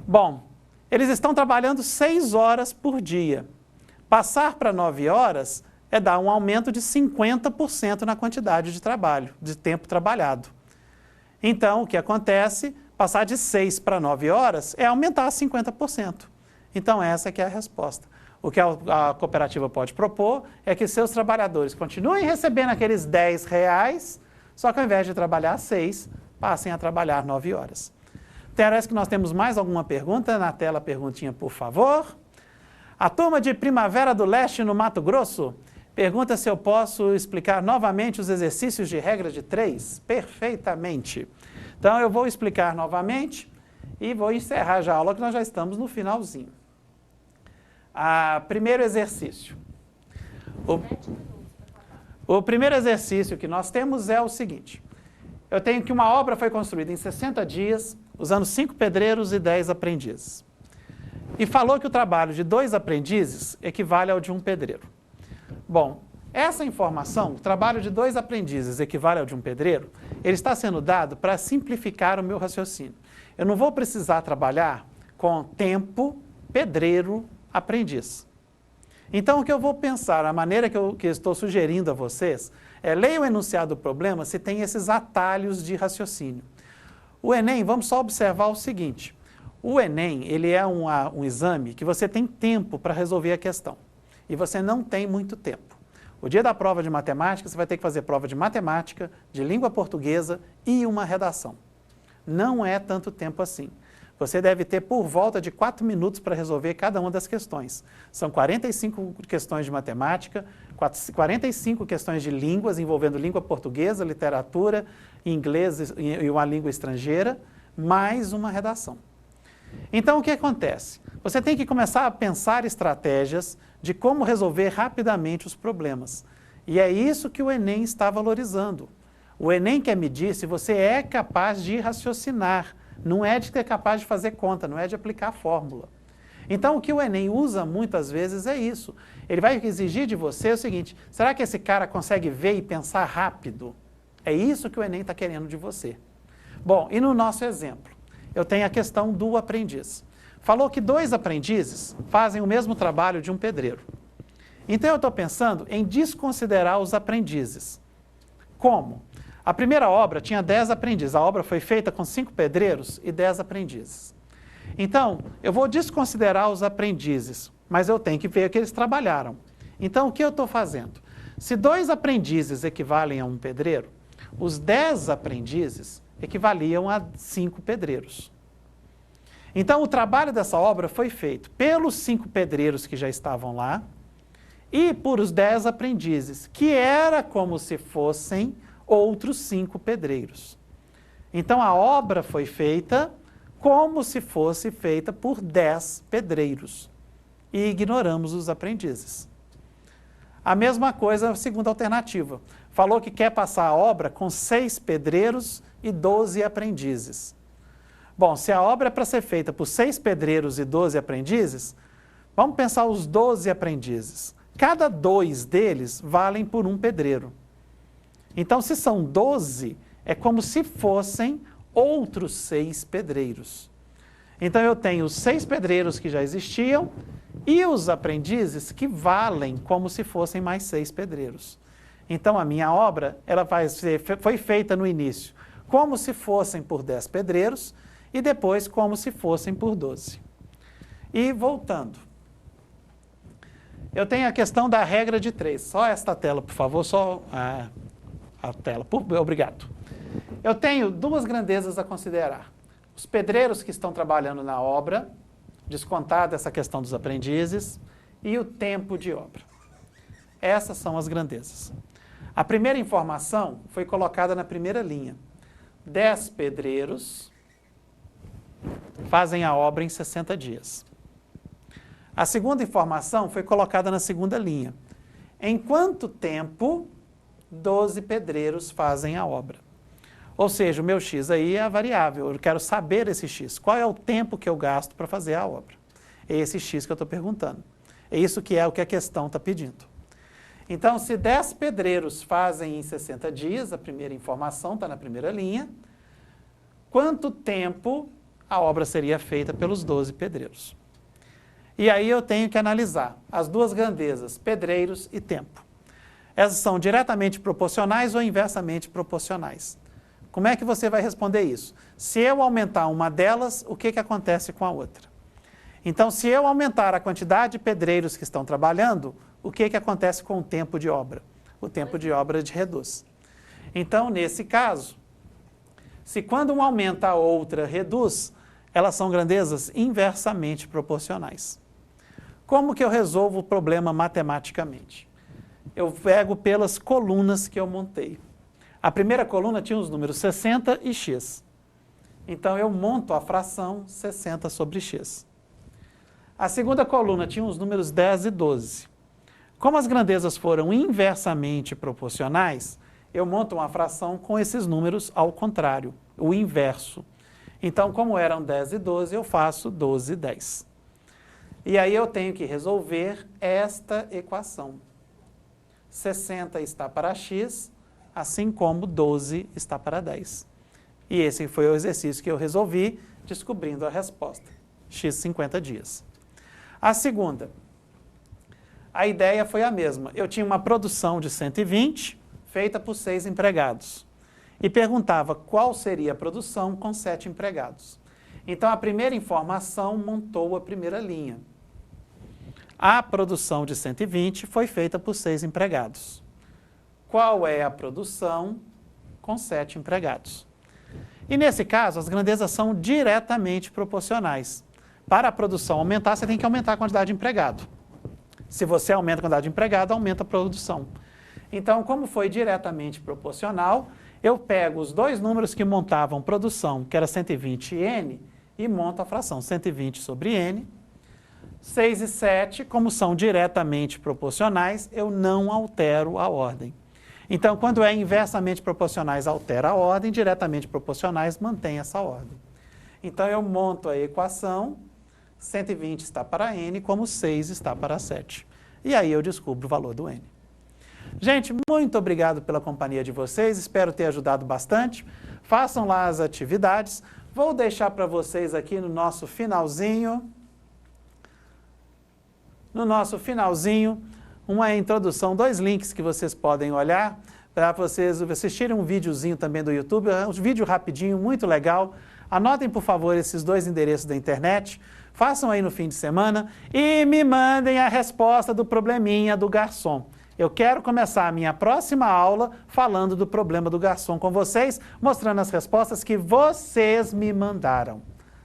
Bom, eles estão trabalhando 6 horas por dia. Passar para 9 horas é dar um aumento de 50% na quantidade de trabalho, de tempo trabalhado. Então, o que acontece? Passar de 6 para 9 horas é aumentar 50%. Então, essa que é a resposta. O que a cooperativa pode propor é que seus trabalhadores continuem recebendo aqueles R$10, só que ao invés de trabalhar 6, passem a trabalhar 9 horas. Parece que nós temos mais alguma pergunta. Na tela, a perguntinha, por favor. A turma de Primavera do Leste, no Mato Grosso, pergunta se eu posso explicar novamente os exercícios de regra de 3. Perfeitamente. Então, eu vou explicar novamente e vou encerrar já a aula, que nós já estamos no finalzinho. Primeiro exercício. O primeiro exercício que nós temos é o seguinte. Eu tenho que uma obra foi construída em 60 dias, usando 5 pedreiros e 10 aprendizes. E falou que o trabalho de 2 aprendizes equivale ao de um pedreiro. Bom, essa informação, o trabalho de 2 aprendizes equivale ao de um pedreiro, ele está sendo dado para simplificar o meu raciocínio. Eu não vou precisar trabalhar com tempo, pedreiro, aprendiz. Então, o que eu vou pensar, a maneira que eu estou sugerindo a vocês, é leia o enunciado do problema se tem esses atalhos de raciocínio. O Enem, vamos só observar o seguinte. O Enem, ele é um exame que você tem tempo para resolver a questão. E você não tem muito tempo. O dia da prova de matemática, você vai ter que fazer prova de matemática, de língua portuguesa e uma redação. Não é tanto tempo assim. Você deve ter por volta de 4 minutos para resolver cada uma das questões. São 45 questões de matemática, 45 questões de línguas, envolvendo língua portuguesa, literatura, inglês e uma língua estrangeira, mais uma redação. Então, o que acontece? Você tem que começar a pensar estratégias de como resolver rapidamente os problemas. E é isso que o Enem está valorizando. O Enem quer medir se você é capaz de raciocinar, não é de ser capaz de fazer conta, não é de aplicar a fórmula. Então, o que o Enem usa muitas vezes é isso. Ele vai exigir de você o seguinte: será que esse cara consegue ver e pensar rápido? É isso que o Enem está querendo de você. Bom, e no nosso exemplo, eu tenho a questão do aprendiz. Falou que 2 aprendizes fazem o mesmo trabalho de um pedreiro. Então, eu estou pensando em desconsiderar os aprendizes. Como? A primeira obra tinha 10 aprendizes. A obra foi feita com 5 pedreiros e 10 aprendizes. Então, eu vou desconsiderar os aprendizes, mas eu tenho que ver o que eles trabalharam. Então, o que eu estou fazendo? Se 2 aprendizes equivalem a um pedreiro, os 10 aprendizes equivaliam a 5 pedreiros. Então, o trabalho dessa obra foi feito pelos 5 pedreiros que já estavam lá e por os 10 aprendizes, que era como se fossem outros 5 pedreiros. Então, a obra foi feita como se fosse feita por 10 pedreiros. E ignoramos os aprendizes. A mesma coisa, a segunda alternativa. Falou que quer passar a obra com 6 pedreiros e 12 aprendizes. Bom, se a obra é para ser feita por 6 pedreiros e 12 aprendizes, vamos pensar os 12 aprendizes. Cada 2 deles valem por um pedreiro. Então, se são 12, é como se fossem outros 6 pedreiros. Então, eu tenho os 6 pedreiros que já existiam e os aprendizes que valem como se fossem mais 6 pedreiros. Então, a minha obra foi feita no início como se fossem por 10 pedreiros e depois como se fossem por 12. E voltando. Eu tenho a questão da regra de 3. Só esta tela, por favor, só a tela. Obrigado. Eu tenho 2 grandezas a considerar. Os pedreiros que estão trabalhando na obra, descontada essa questão dos aprendizes, e o tempo de obra. Essas são as grandezas. A primeira informação foi colocada na primeira linha. 10 pedreiros fazem a obra em 60 dias. A segunda informação foi colocada na segunda linha. Em quanto tempo 12 pedreiros fazem a obra? Ou seja, o meu x aí é a variável. Eu quero saber esse x. Qual é o tempo que eu gasto para fazer a obra? É esse x que eu estou perguntando. É isso que é o que a questão está pedindo. Então, se 10 pedreiros fazem em 60 dias, a primeira informação está na primeira linha, quanto tempo a obra seria feita pelos 12 pedreiros? E aí eu tenho que analisar as 2 grandezas, pedreiros e tempo. Essas são diretamente proporcionais ou inversamente proporcionais. Como é que você vai responder isso? Se eu aumentar uma delas, o que acontece com a outra? Então, se eu aumentar a quantidade de pedreiros que estão trabalhando, o que acontece com o tempo de obra? O tempo de obra reduz. Então, nesse caso, se quando uma aumenta a outra reduz, elas são grandezas inversamente proporcionais. Como que eu resolvo o problema matematicamente? Eu pego pelas colunas que eu montei. A primeira coluna tinha os números 60 e x. Então, eu monto a fração 60 sobre x. A segunda coluna tinha os números 10 e 12. Como as grandezas foram inversamente proporcionais, eu monto uma fração com esses números ao contrário, o inverso. Então, como eram 10 e 12, eu faço 12 e 10. E aí eu tenho que resolver esta equação. 60 está para x, assim como 12 está para 10. E esse foi o exercício que eu resolvi, descobrindo a resposta. X 50 dias. A segunda, a ideia foi a mesma. Eu tinha uma produção de 120, feita por 6 empregados. E perguntava qual seria a produção com 7 empregados. Então, a primeira informação montou a primeira linha. A produção de 120 foi feita por 6 empregados. Qual é a produção com 7 empregados? E nesse caso, as grandezas são diretamente proporcionais. Para a produção aumentar, você tem que aumentar a quantidade de empregado. Se você aumenta a quantidade de empregado, aumenta a produção. Então, como foi diretamente proporcional, eu pego os dois números que montavam produção, que era 120 e n, e monto a fração 120 sobre n. 6 e 7, como são diretamente proporcionais, eu não altero a ordem. Então, quando é inversamente proporcionais, altera a ordem, diretamente proporcionais, mantém essa ordem. Então, eu monto a equação, 120 está para n, como 6 está para 7. E aí eu descubro o valor do n. Gente, muito obrigado pela companhia de vocês, espero ter ajudado bastante. Façam lá as atividades. Vou deixar para vocês aqui no nosso finalzinho, uma introdução, 2 links que vocês podem olhar, para vocês assistirem um videozinho também do YouTube, um vídeo rapidinho, muito legal. Anotem, por favor, esses 2 endereços da internet, façam aí no fim de semana e me mandem a resposta do probleminha do garçom. Eu quero começar a minha próxima aula falando do problema do garçom com vocês, mostrando as respostas que vocês me mandaram.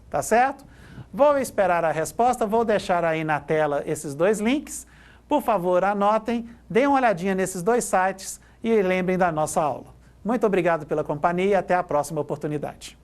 Tá certo? Vou esperar a resposta, vou deixar aí na tela esses 2 links. Por favor, anotem, deem uma olhadinha nesses 2 sites e lembrem da nossa aula. Muito obrigado pela companhia e até a próxima oportunidade.